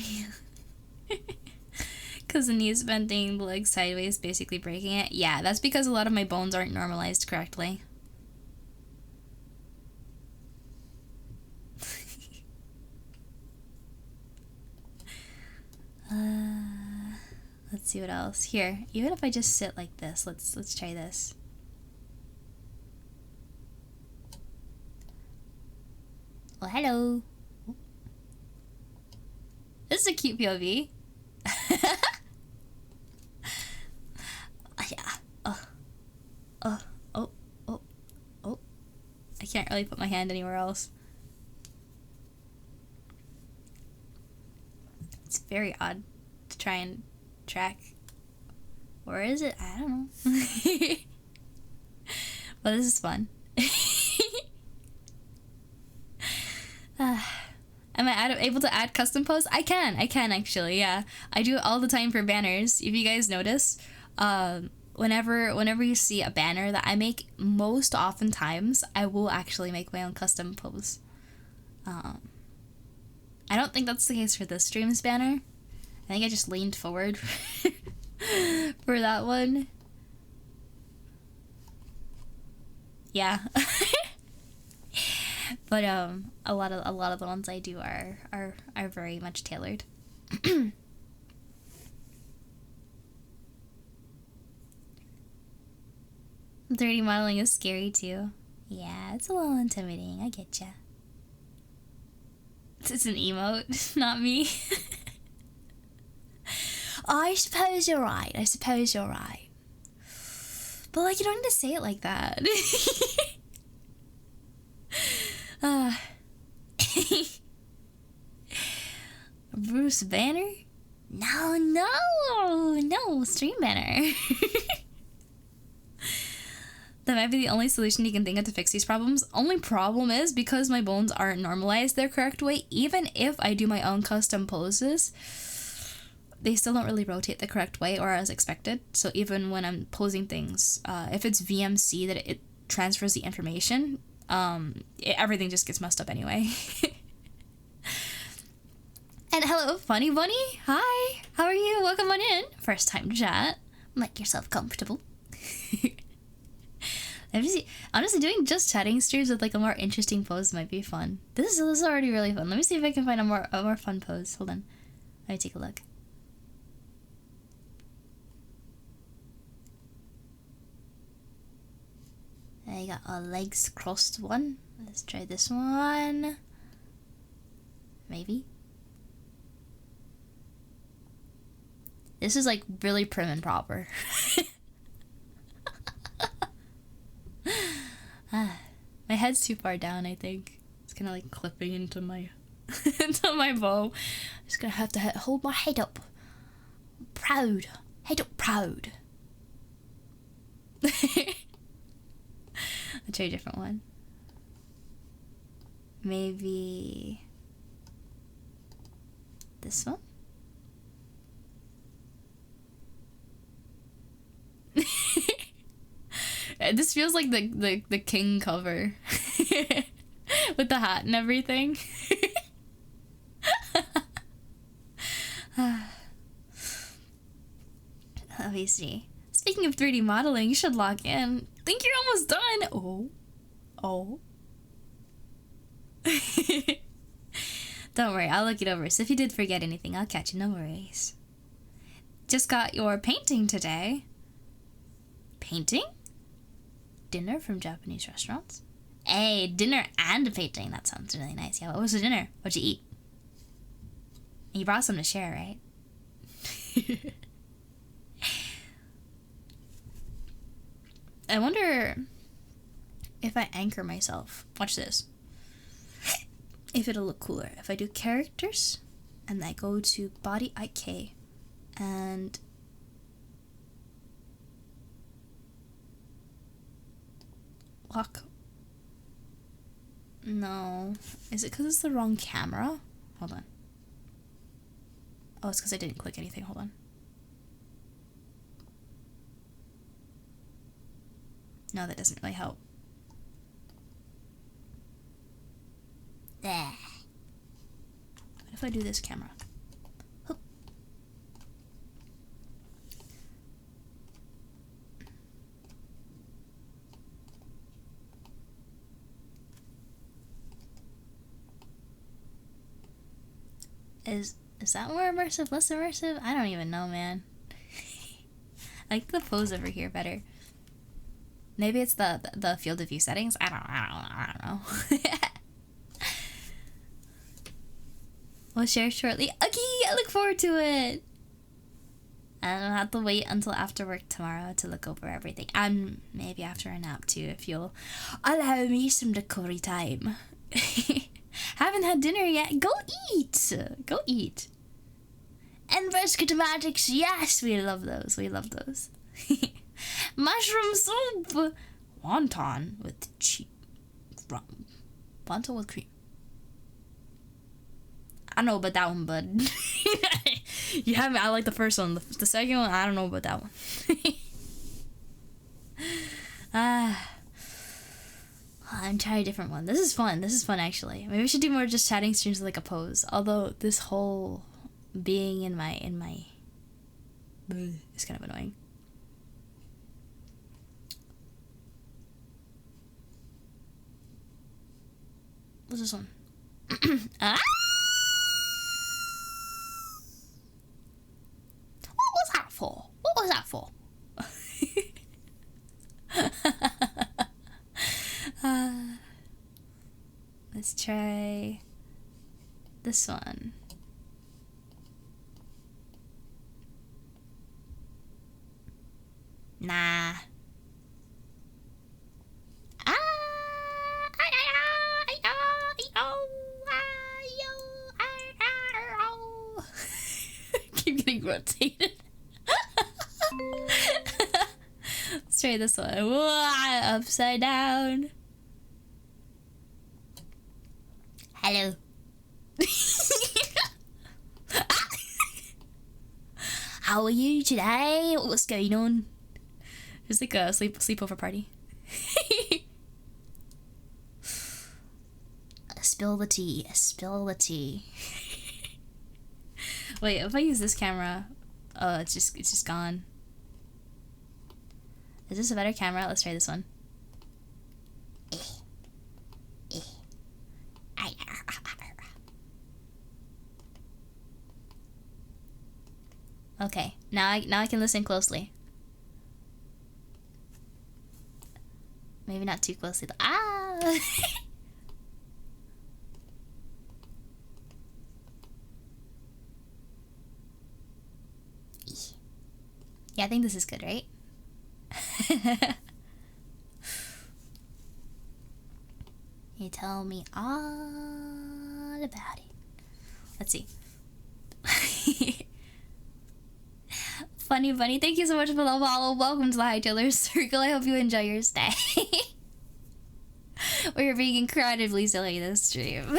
Because the knees bending, the legs sideways, basically breaking it. Yeah, that's because a lot of my bones aren't normalized correctly. Let's see what else. Here, even if I just sit like this, let's try this. Oh, hello. This is a cute POV. really put my hand anywhere else. It's very odd to try and track. Or is it? I don't know. But this is fun. Am I able to add custom pose? I can actually, yeah. I do it all the time for banners. If you guys notice, whenever you see a banner that I make, most oftentimes I will actually make my own custom pose. I don't think that's the case for this stream's banner. I think I just leaned forward for that one. Yeah. But a lot of the ones I do are very much tailored. 3D modeling is scary too. Yeah, it's a little intimidating. I get ya. It's an emote, not me. I suppose you're right. But like, you don't need to say it like that. Bruce Banner? No, stream banner. That might be the only solution you can think of to fix these problems. Only problem is, because my bones aren't normalized their correct way, even if I do my own custom poses, they still don't really rotate the correct way or as expected. So even when I'm posing things, if it's VMC that it transfers the information, everything just gets messed up anyway. And hello, Funny Bunny. Hi, how are you? Welcome on in. First time to chat. Make yourself comfortable. Honestly, doing just chatting streams with like a more interesting pose might be fun. This is already really fun. Let me see if I can find a more fun pose. Hold on. Let me take a look. I got a legs crossed one. Let's try this one. Maybe. This is like really prim and proper. My head's too far down, I think. It's kind of like clipping into my into my bow. I'm just gonna have to hold my head up. Proud. Head up proud. I'll try a different one. Maybe this one? This feels like the King cover. With the hat and everything. Let me see. Speaking of 3D modeling, you should log in. Think you're almost done. Oh. Don't worry, I'll look it over. So if you did forget anything, I'll catch you. No worries. Just got your painting today. Painting? Dinner from Japanese restaurants? Hey, dinner and a painting. That sounds really nice. Yeah, what was the dinner? What'd you eat? And you brought some to share, right? I wonder if I anchor myself. Watch this. If it'll look cooler. If I do characters, and I go to body IK, and lock. No. Is it because it's the wrong camera? Hold on. Oh, it's because I didn't click anything. Hold on. No, that doesn't really help. There. What if I do this camera? Hoop. Is that more immersive, less immersive? I don't even know, man. I like the pose over here better. Maybe it's the field of view settings. I don't know. We'll share shortly. Okay, I look forward to it. And I'll have to wait until after work tomorrow to look over everything. And maybe after a nap too, if you'll allow me some recovery time. Haven't had dinner yet. Go eat. Go eat. And schematics, yes, we love those. We love those. Mushroom soup. Wonton with cheese. Wonton with cream. I don't know about that one, bud. You have me. I like the first one. The second one, I don't know about that one. I'm trying a different one. This is fun. This is fun, actually. Maybe we should do more just chatting streams with like a pose. Although this whole being in my is kind of annoying. What's this one? Ah! What was that for? What was that for? Let's try this one. Nah. Keep getting rotated. Let's try this one. Upside down. Hello. How are you today? What's going on? It's like a sleepover party. Spill the tea. Spill the tea. Wait, if I use this camera, oh, it's just gone. Is this a better camera? Let's try this one. Okay, now I can listen closely. Maybe not too closely though. Ah! Yeah, I think this is good, right? You tell me all about it. Let's see. Funny Bunny, thank you so much for the follow. Welcome to the Hightailers Circle. I hope you enjoy your stay. We're being incredibly silly this stream.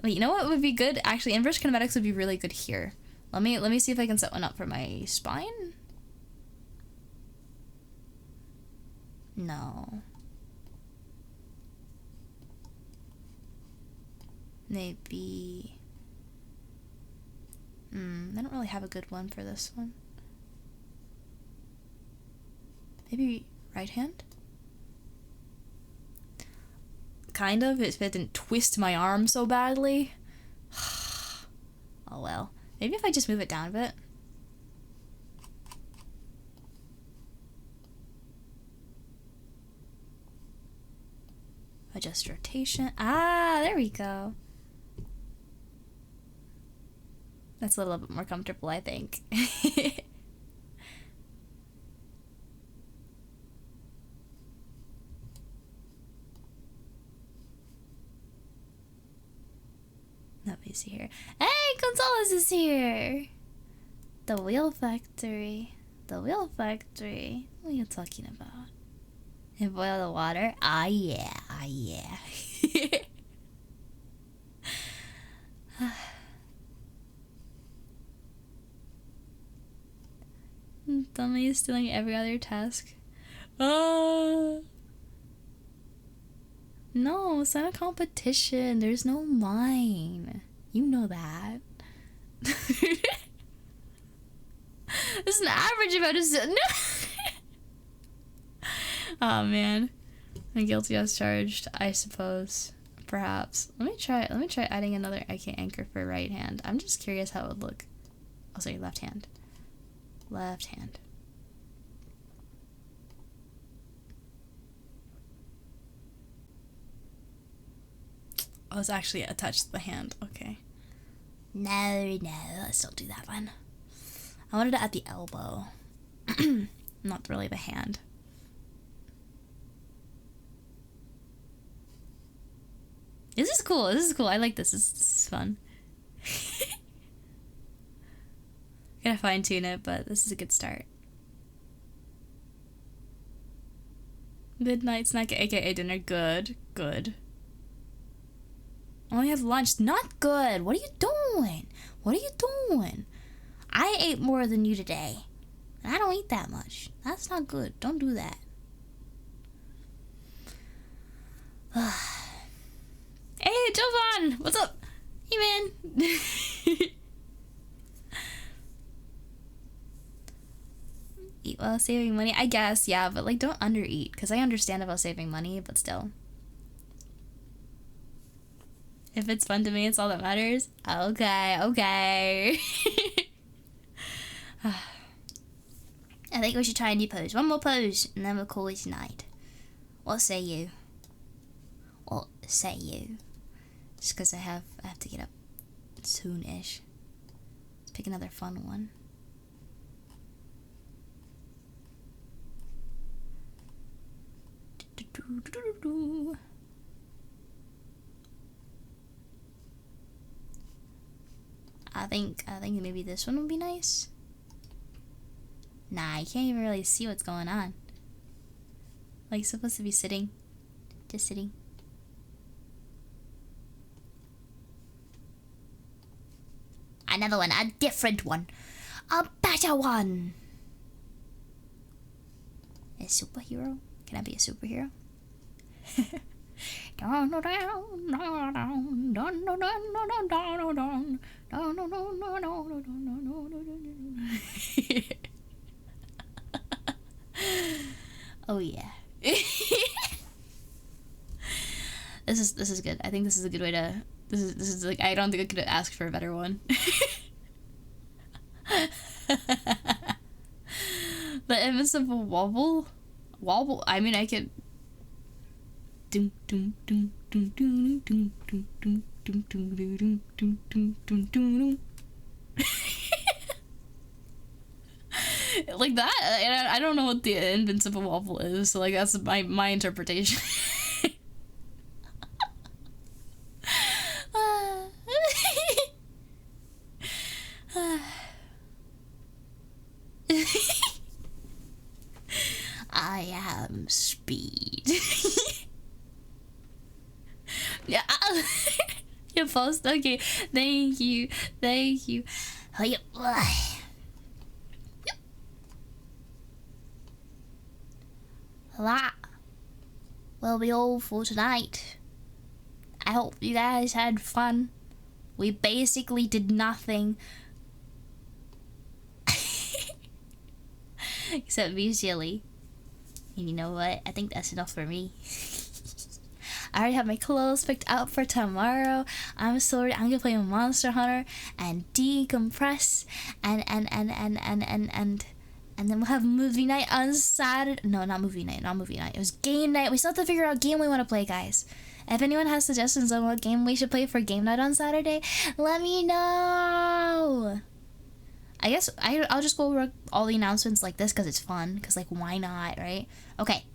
Wait, you know what would be good? Actually, inverse kinematics would be really good here. Let me see if I can set one up for my spine. No. Maybe. I don't really have a good one for this one. Maybe right hand? Kind of, if it didn't twist my arm so badly. Oh well. Maybe if I just move it down a bit. Adjust rotation. Ah, there we go. That's a little bit more comfortable, I think. Let me see here. Hey, Gonzalez is here! The Wheel Factory. The Wheel Factory. What are you talking about? And boil the water? Ah, yeah. Ah, yeah. Dummy is stealing every other task. No, it's not a competition. There's no mine. You know that. This is an average amount of no. Oh man, I'm guilty as charged, I suppose. Perhaps. Let me try adding another IK anchor for right hand. I'm just curious how it would look. Oh, sorry, left hand. Left hand. Oh, it's actually attached to the hand. Okay. No, let's don't do that one. I wanted it at the elbow. Not really the hand. This is cool. I like this. This is fun. Gotta fine tune it, but this is a good start. Midnight snack, aka dinner. Good. Only have lunch. Not good. What are you doing? I ate more than you today. And I don't eat that much. That's not good. Don't do that. Hey, Jovan! What's up? Hey, man. Eat while saving money? I guess, yeah, but like don't undereat, because I understand about saving money, but still. If it's fun to me, it's all that matters. Okay. I think we should try a new pose. One more pose, and then we'll call it night. What say you? Just because I have to get up soon-ish. Let's pick another fun one. I think maybe this one would be nice. Nah, you can't even really see what's going on. Like, supposed to be sitting. Just sitting. Another one, a different one. A better one. A superhero? Can I be a superhero? Oh yeah. This is good. I think this is a good way to. This is like, I don't think I could ask for a better one. The invincible wobble. I mean, I could. Like that. I don't know what the invincible wobble is, so like that's my interpretation. I am speed. Yeah. Your post. Okay. Thank you. That will be all for tonight. I hope you guys had fun. We basically did nothing except be silly. And you know what? I think that's enough for me. I already have my clothes picked out for tomorrow. I'm gonna play Monster Hunter and decompress and then we'll have movie night on Saturday. No, not movie night. It was game night. We still have to figure out what game we want to play, guys. If anyone has suggestions on what game we should play for game night on Saturday, let me know. I guess I'll just go over all the announcements like this because it's fun. Because, like, why not, right? Okay.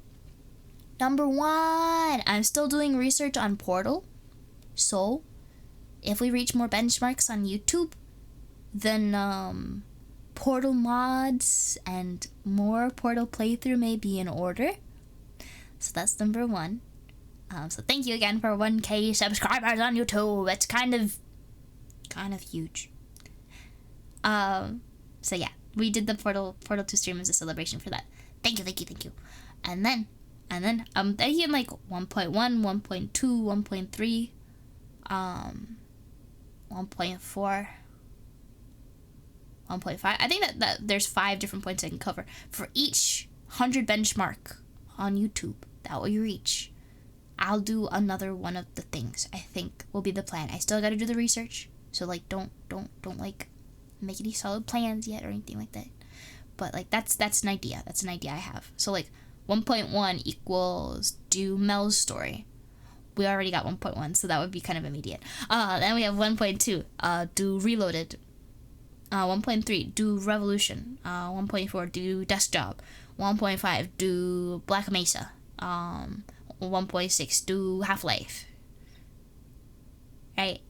Number 1. I'm still doing research on Portal. So, if we reach more benchmarks on YouTube, then, Portal mods and more Portal playthrough may be in order. So that's number 1. So thank you again for 1K subscribers on YouTube. It's kind of huge. So yeah, we did the Portal 2 stream as a celebration for that. Thank you. And then I'm thinking like 1.1, 1.2, 1.3, 1.4, 1.5. I think that there's 5 different points I can cover for each 100 benchmark on YouTube that we reach. I'll do another one of the things I think will be the plan. I still gotta do the research, so like don't like make any solid plans yet or anything like that. But like that's an idea. That's an idea I have. So like 1.1 equals do Mel's story. we already got 1.1, so that would be kind of immediate. Then we have 1.2, do Reloaded. 1.3, do Revolution. 1.4, do Desk Job. 1.5, do Black Mesa. 1.6, do Half-Life. Right?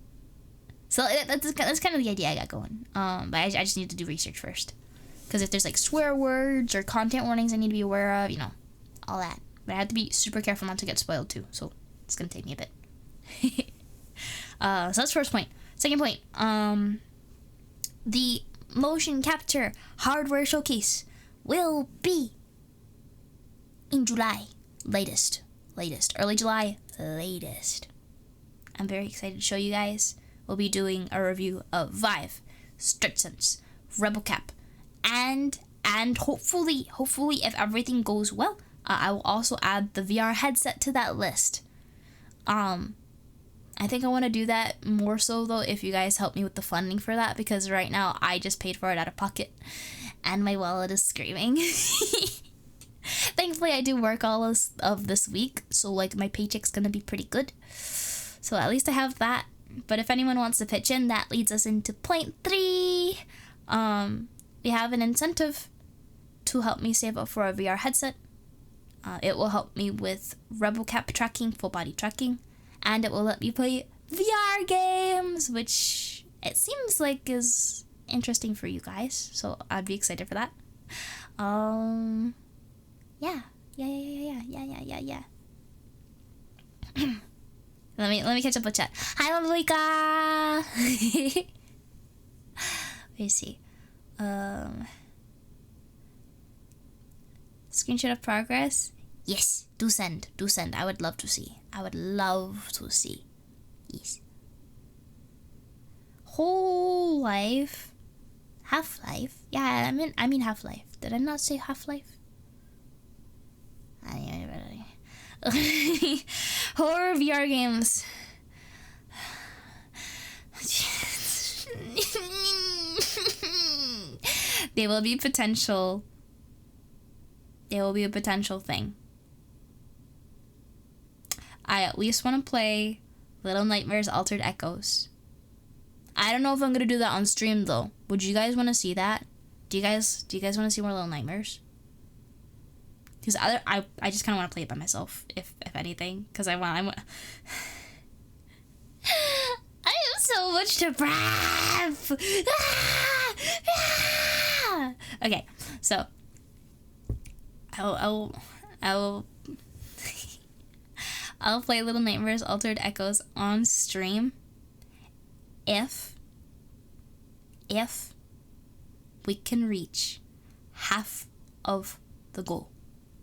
So that's kind of the idea I got going. But I just need to do research first. Because if there's like swear words or content warnings I need to be aware of, you know, all that. But I have to be super careful not to get spoiled too. So it's going to take me a bit. So that's first point. Second point. The motion capture hardware showcase will be in July. Latest. Early July. Latest. I'm very excited to show you guys. We'll be doing a review of Vive, stressors, Rebel Cap, and hopefully if everything goes well, I will also add the VR headset to that list. I think I want to do that more so though if you guys help me with the funding for that, because right now I just paid for it out of pocket and my wallet is screaming. Thankfully I do work all of this week, so like my paycheck's gonna be pretty good. So at least I have that. But if anyone wants to pitch in, that leads us into point 3. We have an incentive to help me save up for a VR headset. It will help me with Rebel Cap tracking, full body tracking, and it will let me play VR games, which it seems like is interesting for you guys. So I'd be excited for that. Yeah. Let me catch up with chat. Hi, Lovelyka! Let me see. Screenshot of progress? Yes, do send. I would love to see. Yes. Whole life? Half-Life? Yeah, I mean Half-Life. Did I not say Half-Life? Horror VR games. They will be potential. They will be a potential thing. I at least want to play Little Nightmares Altered Echoes. I don't know if I'm gonna do that on stream though. Would you guys want to see that? Do you guys want to see more Little Nightmares? Because I just kind of want to play it by myself, if anything. Because I want. I have so much to prep. Okay, so I'll play Little Nightmares Altered Echoes on stream if we can reach half of the goal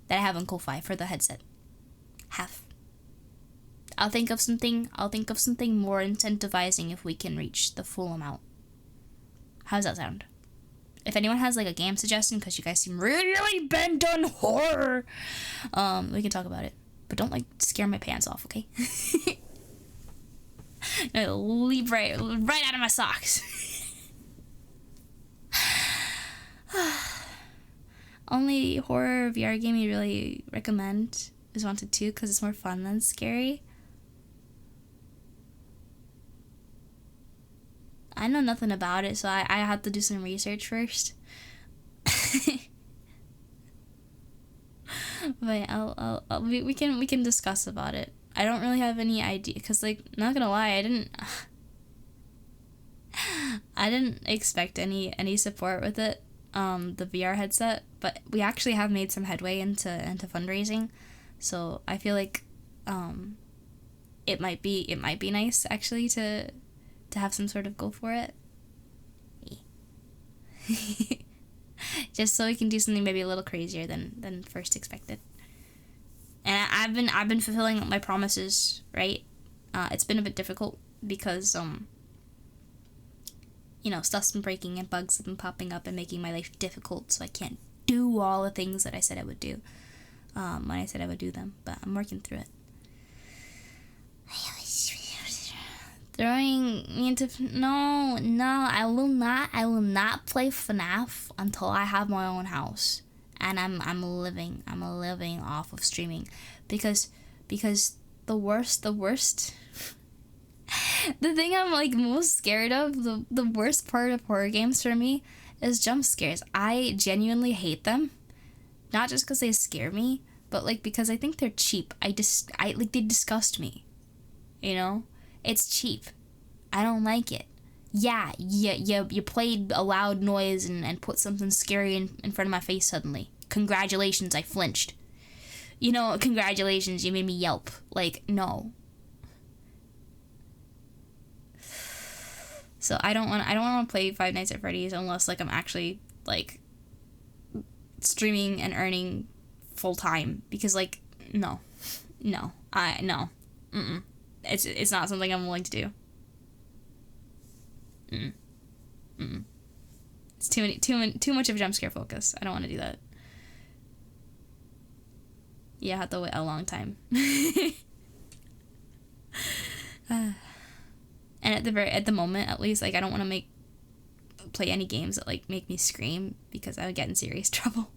that I have on Ko-Fi for the headset. Half. I'll think of something more incentivizing if we can reach the full amount. How does that sound? If anyone has like a game suggestion, because you guys seem really bent on horror, we can talk about it. But don't like scare my pants off, okay? It'll leap right out of my socks. Only horror VR game you really recommend is Wanted 2 because it's more fun than scary. I know nothing about it, so I have to do some research first. But we can discuss about it. I don't really have any idea because, like, not gonna lie, I didn't expect any support with it, the VR headset, but we actually have made some headway into fundraising, so I feel like it might be nice actually to have some sort of goal for it. Just so we can do something maybe a little crazier than first expected. And I've been fulfilling my promises, right? It's been a bit difficult because stuff's been breaking and bugs have been popping up and making my life difficult, so I can't do all the things that I said I would do when I said I would do them, but I'm working through it. Throwing me into no, I will not play FNAF until I have my own house, and I'm living off of streaming because the worst. The thing I'm like most scared of, the worst part of horror games for me is jump scares. I genuinely hate them. Not just because they scare me, but like because I think they're cheap. I like they disgust me. You know? It's cheap. I don't like it. Yeah, you played a loud noise and put something scary in front of my face suddenly. Congratulations, I flinched. You know, congratulations, you made me yelp. Like, no. So I don't want to play Five Nights at Freddy's unless like I'm actually like streaming and earning full time, because like no. It's not something I'm willing to do. It's too much of a jump scare focus. I don't want to do that. Yeah, I have to wait a long time. And at the moment, at least, like I don't want to play any games that like make me scream, because I would get in serious trouble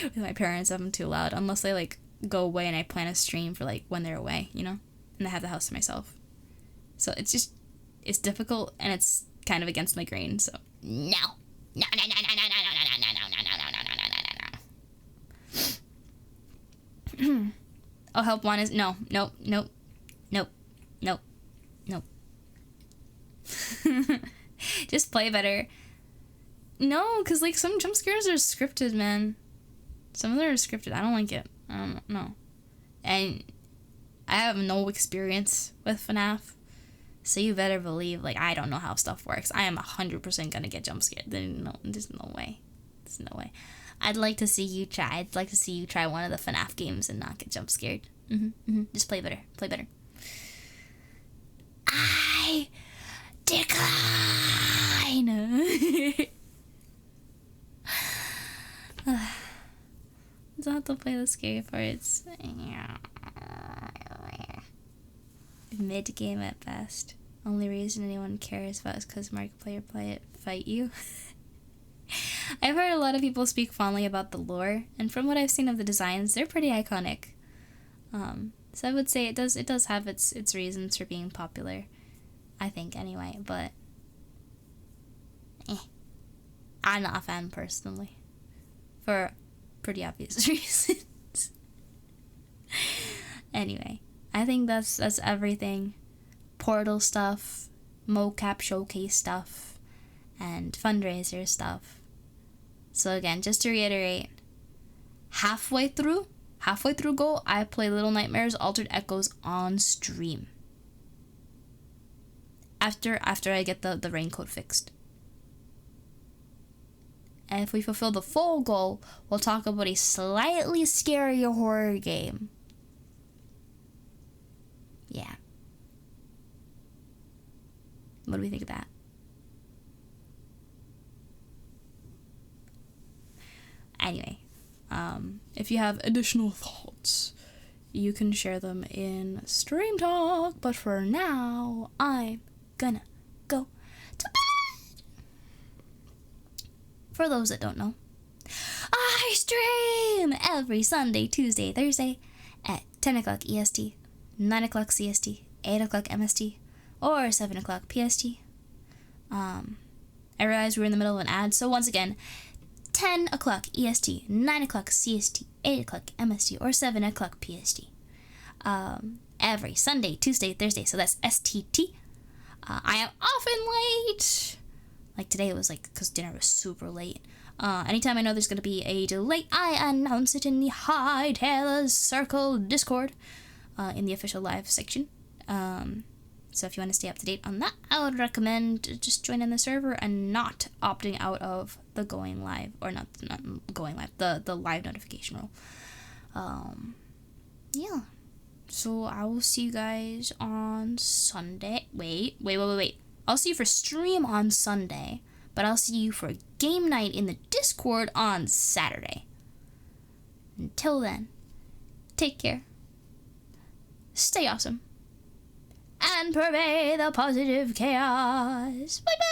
with my parents if I'm too loud, unless they like go away and I plan a stream for like when they're away, you know, and I have the house to myself. So it's difficult, and it's kind of against my grain. So no. Oh, help one is no. Just play better. No, because like some jump scares are scripted, man. Some of them are scripted. I don't like it. I don't know. And I have no experience with FNAF, so you better believe like I don't know how stuff works. I am 100% gonna get jump scared. There's no way. I'd like to see you try. I'd like to see you try one of the FNAF games and not get jump scared. Just play better. I decline. Don't have to play the scary parts. Mid game at best. Only reason anyone cares about is because Markiplier fight you. I've heard a lot of people speak fondly about the lore, and from what I've seen of the designs, they're pretty iconic. So I would say it does have its reasons for being popular, I think anyway, but I'm not a fan personally, for pretty obvious reasons. Anyway, I think that's everything. Portal stuff, mocap showcase stuff, and fundraiser stuff. So again, just to reiterate, halfway through goal, I play Little Nightmares Altered Echoes on stream. After I get the raincoat fixed. And if we fulfill the full goal, we'll talk about a slightly scarier horror game. Yeah. What do we think of that? Anyway, if you have additional thoughts, you can share them in Stream Talk, but for now, I'm gonna go to bed! For those that don't know, I stream every Sunday, Tuesday, Thursday at 10 o'clock EST, 9 o'clock CST, 8 o'clock MST, or 7 o'clock PST. I realize we're in the middle of an ad, so once again, 10 o'clock EST, 9 o'clock CST, 8 o'clock MST, or 7 o'clock PST. Every Sunday, Tuesday, Thursday, so that's STT. I am often late. Like today it was like, because dinner was super late. Anytime I know there's going to be a delay, I announce it in the High Tailors Circle Discord, in the official live section. So if you want to stay up to date on that, I would recommend just joining the server and not opting out of the going live, or not going live, the live notification role. Yeah. So I will see you guys on Sunday. Wait. I'll see you for stream on Sunday, but I'll see you for game night in the Discord on Saturday. Until then, take care. Stay awesome. And pervade the positive chaos. Bye-bye!